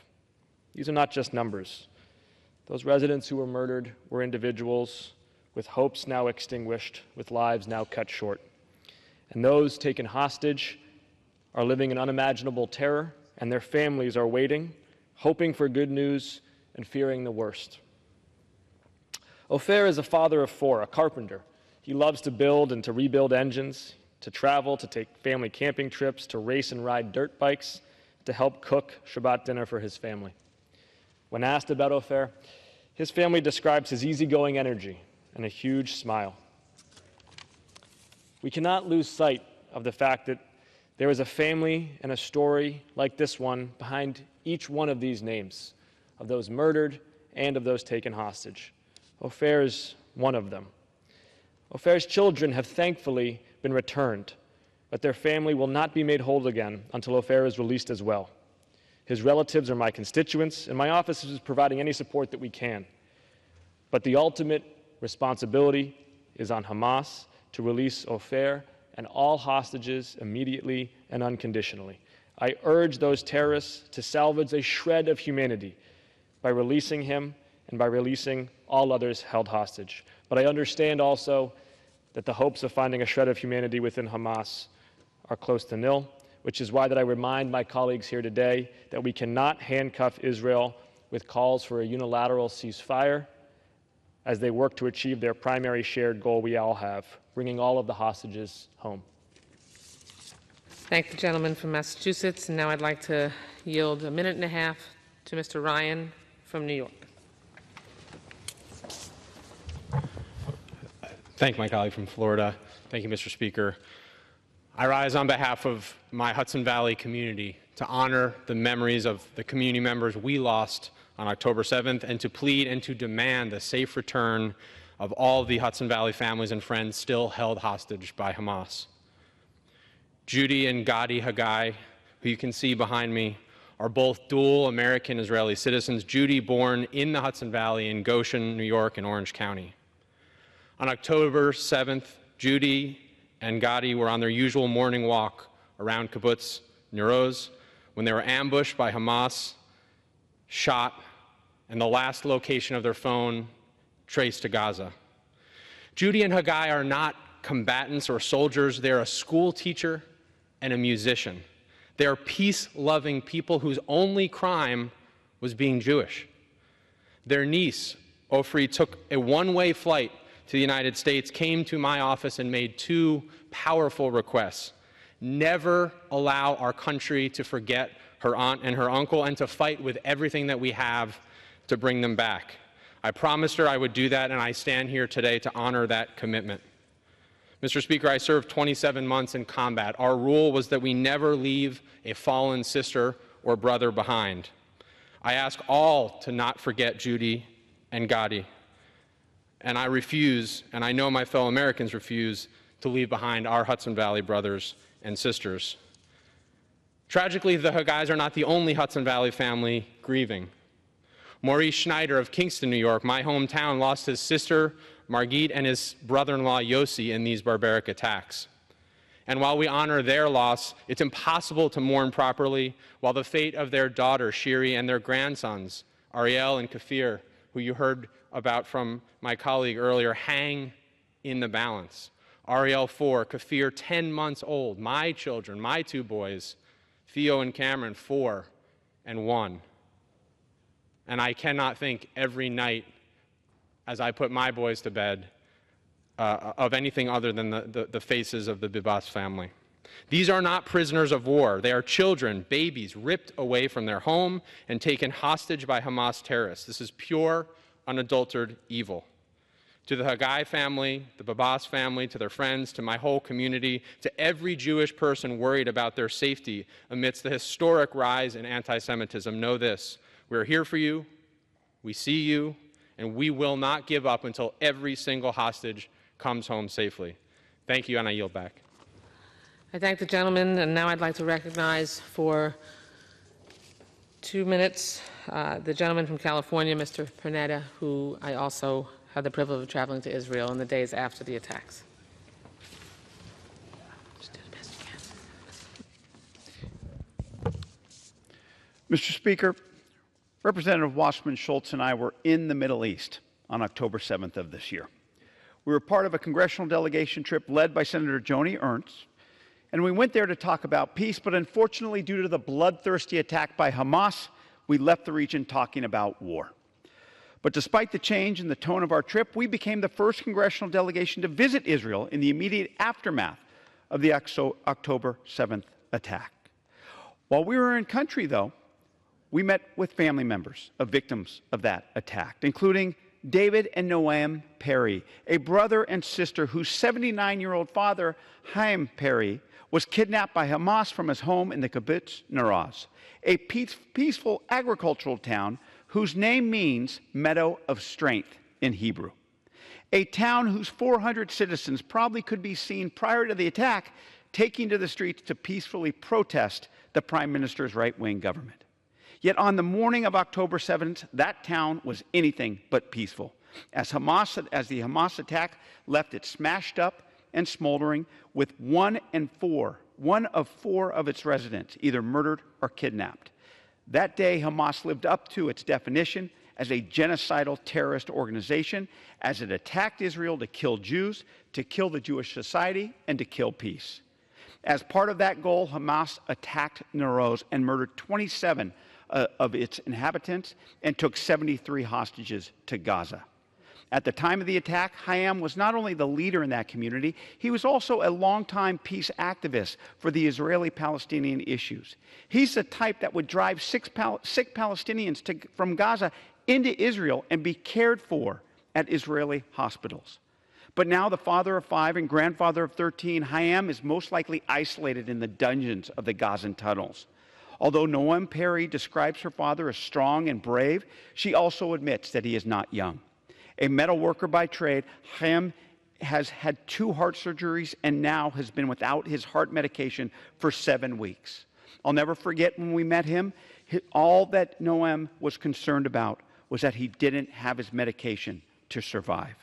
These are not just numbers. Those residents who were murdered were individuals with hopes now extinguished, with lives now cut short. And those taken hostage are living in unimaginable terror, and their families are waiting, hoping for good news and fearing the worst. Ofer is a father of four, a carpenter. He loves to build and to rebuild engines, to travel, to take family camping trips, to race and ride dirt bikes, to help cook Shabbat dinner for his family. When asked about Ofer, his family describes his easygoing energy and a huge smile. We cannot lose sight of the fact that there is a family and a story like this one behind each one of these names, of those murdered and of those taken hostage. Ofer is one of them. Ofer's children have thankfully been returned, but their family will not be made whole again until Ofer is released as well. His relatives are my constituents, and my office is providing any support that we can. But the ultimate responsibility is on Hamas to release Ofer and all hostages immediately and unconditionally. I urge those terrorists to salvage a shred of humanity by releasing him and by releasing all others held hostage. But I understand also that the hopes of finding a shred of humanity within Hamas are close to nil, which is why that I remind my colleagues here today that we cannot handcuff Israel with calls for a unilateral ceasefire as they work to achieve their primary shared goal we all have, bringing all of the hostages home. Thank the gentleman from Massachusetts, and now I'd like to yield a minute and a half to Mr. Ryan from New York. Thank my colleague from Florida. Thank you, Mr. Speaker. I rise on behalf of my Hudson Valley community to honor the memories of the community members we lost on October 7th and to plead and to demand the safe return of all the Hudson Valley families and friends still held hostage by Hamas. Judy and Gadi Haggai, who you can see behind me, are both dual American-Israeli citizens. Judy born in the Hudson Valley in Goshen, New York, and Orange County. On October 7th, Judy and Gadi were on their usual morning walk around kibbutz Nir Oz when they were ambushed by Hamas, shot, and the last location of their phone traced to Gaza. Judy and Haggai are not combatants or soldiers. They're a school teacher and a musician. They're peace-loving people whose only crime was being Jewish. Their niece, Ofri, took a one-way flight to the United States, came to my office and made two powerful requests. Never allow our country to forget her aunt and her uncle, and to fight with everything that we have to bring them back. I promised her I would do that, and I stand here today to honor that commitment. Mr. Speaker, I served 27 months in combat. Our rule was that we never leave a fallen sister or brother behind. I ask all to not forget Judy and Gadi, and I refuse, and I know my fellow Americans refuse, to leave behind our Hudson Valley brothers and sisters. Tragically, the Hagais are not the only Hudson Valley family grieving. Maurice Schneider of Kingston, New York, my hometown, lost his sister, Margit, and his brother-in-law, Yossi, in these barbaric attacks. And while we honor their loss, it's impossible to mourn properly while the fate of their daughter, Shiri, and their grandsons, Ariel and Kafir, who you heard about from my colleague earlier, hang in the balance. Ariel 4, Kafir 10 months old, my children, my two boys, Theo and Cameron 4 and 1. And I cannot think every night as I put my boys to bed of anything other than the faces of the Bibas family. These are not prisoners of war. They are children, babies, ripped away from their home and taken hostage by Hamas terrorists. This is pure, unadulterated evil. To the Hagai family, the Bibas family, to their friends, to my whole community, to every Jewish person worried about their safety amidst the historic rise in anti-Semitism, know this: we're here for you, we see you, and we will not give up until every single hostage comes home safely. Thank you, and I yield back. I thank the gentleman, and now I'd like to recognize for 2 minutes the gentleman from California, Mr. Pernetta, who I also had the privilege of traveling to Israel in the days after the attacks. Mr. Speaker, Representative Wasserman Schultz and I were in the Middle East on October 7th of this year. We were part of a congressional delegation trip led by Senator Joni Ernst, and we went there to talk about peace, but unfortunately, due to the bloodthirsty attack by Hamas, we left the region talking about war. But despite the change in the tone of our trip, we became the first congressional delegation to visit Israel in the immediate aftermath of the October 7th attack. While we were in country, though, we met with family members of victims of that attack, including David and Naama Perry, a brother and sister whose 79-year-old father, Haim Perry, was kidnapped by Hamas from his home in the kibbutz Naraz, a peaceful agricultural town whose name means meadow of strength in Hebrew. A town whose 400 citizens probably could be seen prior to the attack taking to the streets to peacefully protest the Prime Minister's right-wing government. Yet on the morning of October 7th, that town was anything but peaceful, as the Hamas attack left it smashed up and smoldering, with one of four of its residents either murdered or kidnapped. That day, Hamas lived up to its definition as a genocidal terrorist organization, as it attacked Israel to kill Jews, to kill the Jewish society, and to kill peace. As part of that goal, Hamas attacked Naroz and murdered 27 of its inhabitants and took 73 hostages to Gaza. At the time of the attack, Haim was not only the leader in that community, he was also a longtime peace activist for the Israeli-Palestinian issues. He's the type that would drive sick Palestinians from Gaza into Israel and be cared for at Israeli hospitals. But now, the father of 5 and grandfather of 13, Haim is most likely isolated in the dungeons of the Gazan tunnels. Although Naama Perry describes her father as strong and brave, she also admits that he is not young. A metal worker by trade, Haim has had 2 heart surgeries and now has been without his heart medication for 7 weeks. I'll never forget when we met him, all that Naama was concerned about was that he didn't have his medication to survive.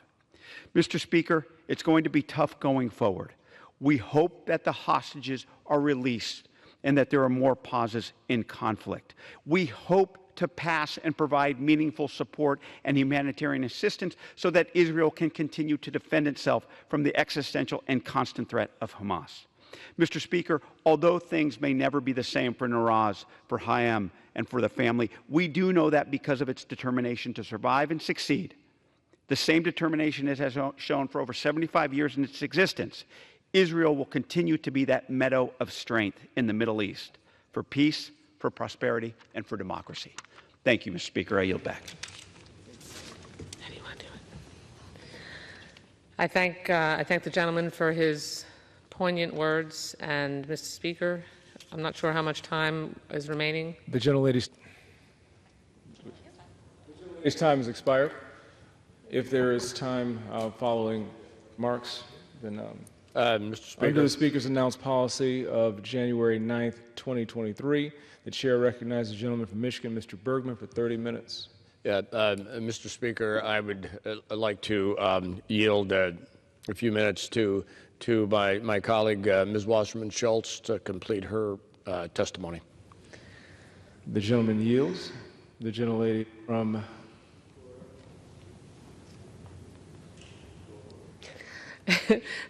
Mr. Speaker, it's going to be tough going forward. We hope that the hostages are released and that there are more pauses in conflict. We hope to pass and provide meaningful support and humanitarian assistance so that Israel can continue to defend itself from the existential and constant threat of Hamas. Mr. Speaker, although things may never be the same for Naraz, for Haim, and for the family, we do know that because of its determination to survive and succeed, the same determination it has shown for over 75 years in its existence, Israel will continue to be that meadow of strength in the Middle East for peace, for prosperity, and for democracy. Thank you, Mr. Speaker. I yield back. I thank the gentleman for his poignant words, and Mr. Speaker, I'm not sure how much time is remaining. The gentlelady's time has expired. If there is time following remarks, then Mr. Speaker. Under the Speaker's announced policy of January 9th, 2023, the chair recognizes the gentleman from Michigan, Mr. Bergman, for 30 minutes. Yeah, Mr. Speaker, I would like to yield a few minutes to my colleague, Ms. Wasserman-Schultz, to complete her testimony. The gentleman yields. The gentlelady from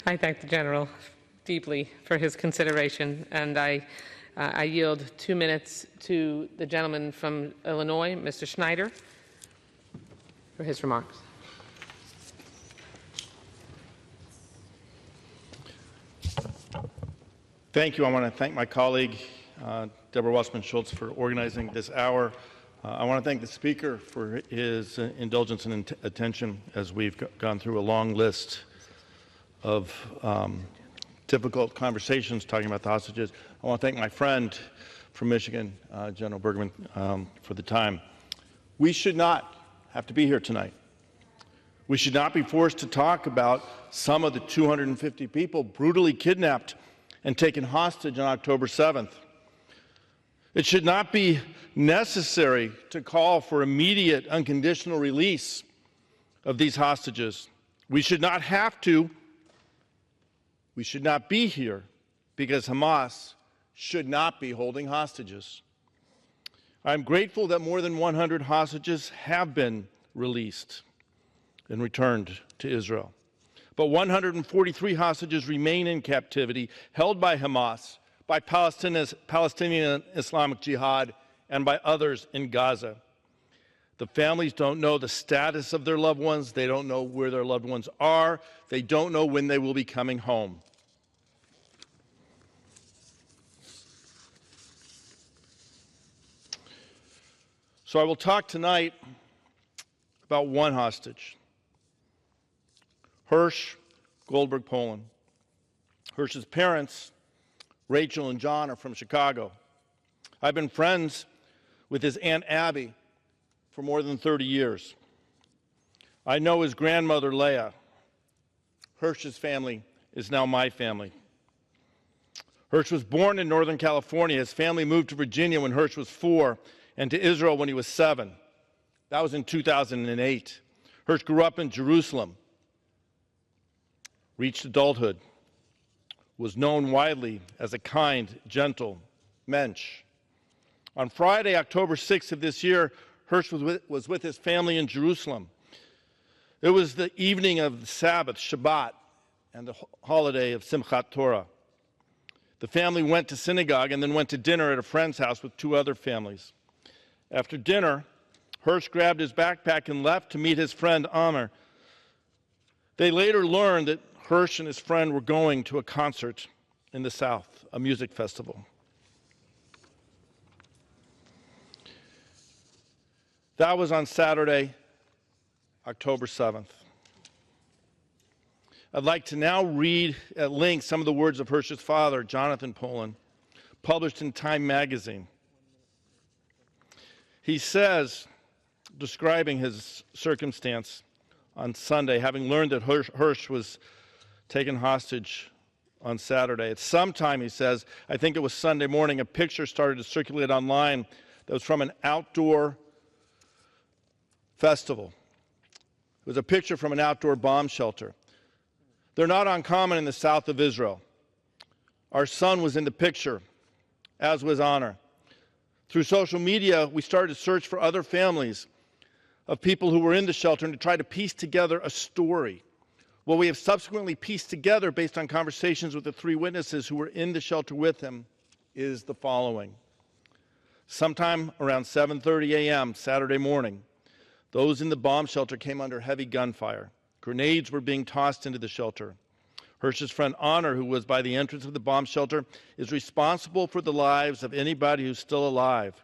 I thank the general deeply for his consideration, and I yield 2 minutes to the gentleman from Illinois, Mr. Schneider, for his remarks. Thank you. I want to thank my colleague, Deborah Wasserman-Schultz, for organizing this hour. I want to thank the Speaker for his indulgence and attention as we've gone through a long list of difficult conversations talking about the hostages. I want to thank my friend from Michigan, General Bergman, for the time. We should not have to be here tonight. We should not be forced to talk about some of the 250 people brutally kidnapped and taken hostage on October 7th. It should not be necessary to call for immediate unconditional release of these hostages. We should not have to. We should not be here because Hamas should not be holding hostages. I'm grateful that more than 100 hostages have been released and returned to Israel. But 143 hostages remain in captivity, held by Hamas, by Palestinian Islamic Jihad, and by others in Gaza. The families don't know the status of their loved ones. They don't know where their loved ones are. They don't know when they will be coming home. So I will talk tonight about one hostage, Hersh Goldberg-Polin. Hersh's parents, Rachel and John, are from Chicago. I've been friends with his Aunt Abby for more than 30 years. I know his grandmother, Leah. Hersh's family is now my family. Hersh was born in Northern California. His family moved to Virginia when Hersh was 4 and to Israel when he was 7. That was in 2008. Hersh grew up in Jerusalem, reached adulthood, was known widely as a kind, gentle mensch. On Friday, October 6th of this year, Hersh was with his family in Jerusalem. It was the evening of the Sabbath, Shabbat, and the holiday of Simchat Torah. The family went to synagogue and then went to dinner at a friend's house with 2 other families. After dinner, Hersh grabbed his backpack and left to meet his friend Omar. They later learned that Hersh and his friend were going to a concert in the South, a music festival. That was on Saturday, October 7th. I'd like to now read at length some of the words of Hersh's father, Jonathan Polin, published in Time magazine. He says, describing his circumstance on Sunday, having learned that Hersh was taken hostage on Saturday. At some time, he says, I think it was Sunday morning, a picture started to circulate online that was from an outdoor festival. It was a picture from an outdoor bomb shelter. They're not uncommon in the south of Israel. Our son was in the picture, as was Honor. Through social media, we started to search for other families of people who were in the shelter and to try to piece together a story. What we have subsequently pieced together based on conversations with the 3 witnesses who were in the shelter with him is the following. Sometime around 7:30 a.m. Saturday morning, Those in the bomb shelter came under heavy gunfire. Grenades were being tossed into the shelter. Hersh's friend Honor, who was by the entrance of the bomb shelter, is responsible for the lives of anybody who's still alive.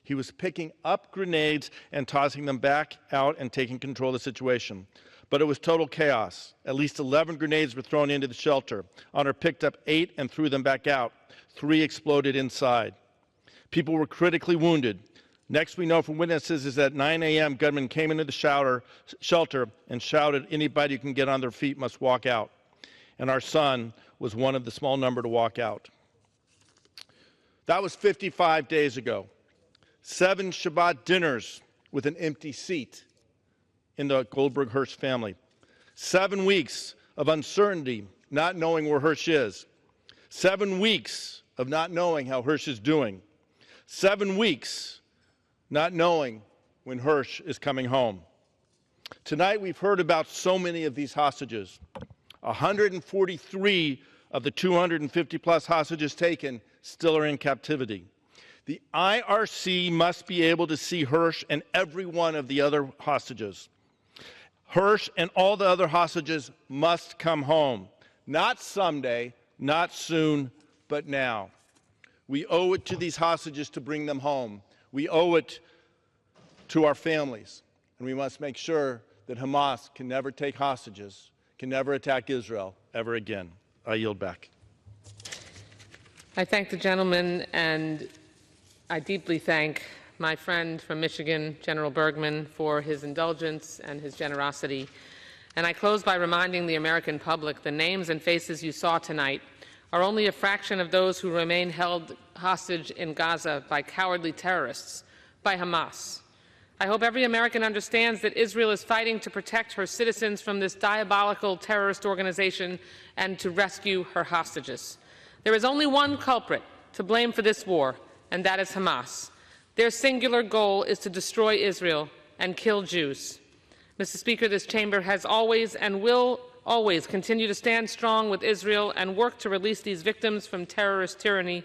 He was picking up grenades and tossing them back out and taking control of the situation. But it was total chaos. At least 11 grenades were thrown into the shelter. Honor picked up 8 and threw them back out. 3 exploded inside. People were critically wounded. Next we know from witnesses is that at 9 a.m. gunmen came into the shelter and shouted, "Anybody who can get on their feet must walk out." And our son was one of the small number to walk out. That was 55 days ago. 7 Shabbat dinners with an empty seat in the Goldberg-Hersh family. 7 weeks of uncertainty, not knowing where Hersh is. 7 weeks of not knowing how Hersh is doing. 7 weeks not knowing when Hersh is coming home. Tonight we've heard about so many of these hostages. 143 of the 250 plus hostages taken still are in captivity. The IRC must be able to see Hersh and every one of the other hostages. Hersh and all the other hostages must come home. Not someday, not soon, but now. We owe it to these hostages to bring them home. We owe it to our families. And we must make sure that Hamas can never take hostages, can never attack Israel ever again. I yield back. I thank the gentleman, and I deeply thank my friend from Michigan, General Bergman, for his indulgence and his generosity. And I close by reminding the American public the names and faces you saw tonight are only a fraction of those who remain held hostage in Gaza by cowardly terrorists, by Hamas. I hope every American understands that Israel is fighting to protect her citizens from this diabolical terrorist organization and to rescue her hostages. There is only one culprit to blame for this war, and that is Hamas. Their singular goal is to destroy Israel and kill Jews. Mr. Speaker, this chamber has always and will always continue to stand strong with Israel and work to release these victims from terrorist tyranny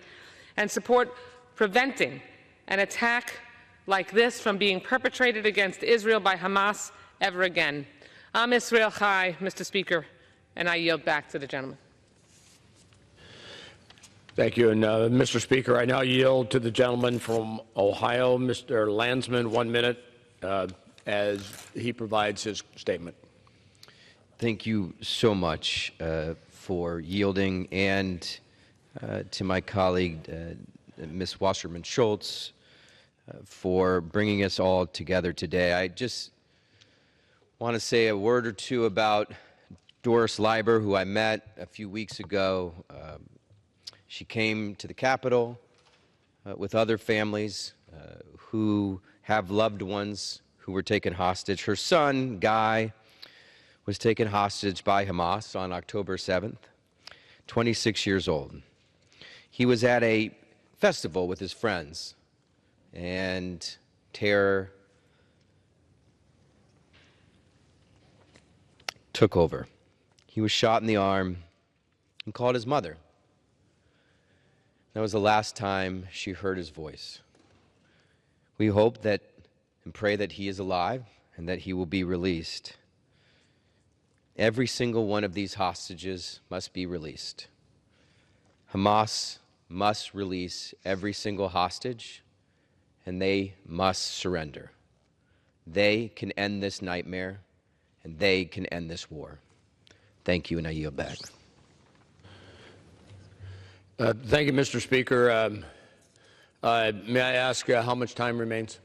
and support preventing an attack like this from being perpetrated against Israel by Hamas ever again. Am Israel Chai, Mr. Speaker, and I yield back to the gentleman. Thank you. And Mr. Speaker, I now yield to the gentleman from Ohio, Mr. Landsman, 1 minute, as he provides his statement. Thank you so much for yielding, and to my colleague, Ms. Wasserman-Schultz, for bringing us all together today. I just want to say a word or two about Doris Liber, who I met a few weeks ago. She came to the Capitol with other families who have loved ones who were taken hostage. Her son, Guy, was taken hostage by Hamas on October 7th, 26 years old. He was at a festival with his friends, and terror took over. He was shot in the arm and called his mother. That was the last time she heard his voice. We hope that and pray that he is alive and that he will be released. Every single one of these hostages must be released. Hamas must release every single hostage, and they must surrender. They can end this nightmare, and they can end this war. Thank you, and I yield back. Thank you, Mr. Speaker. May I ask how much time remains?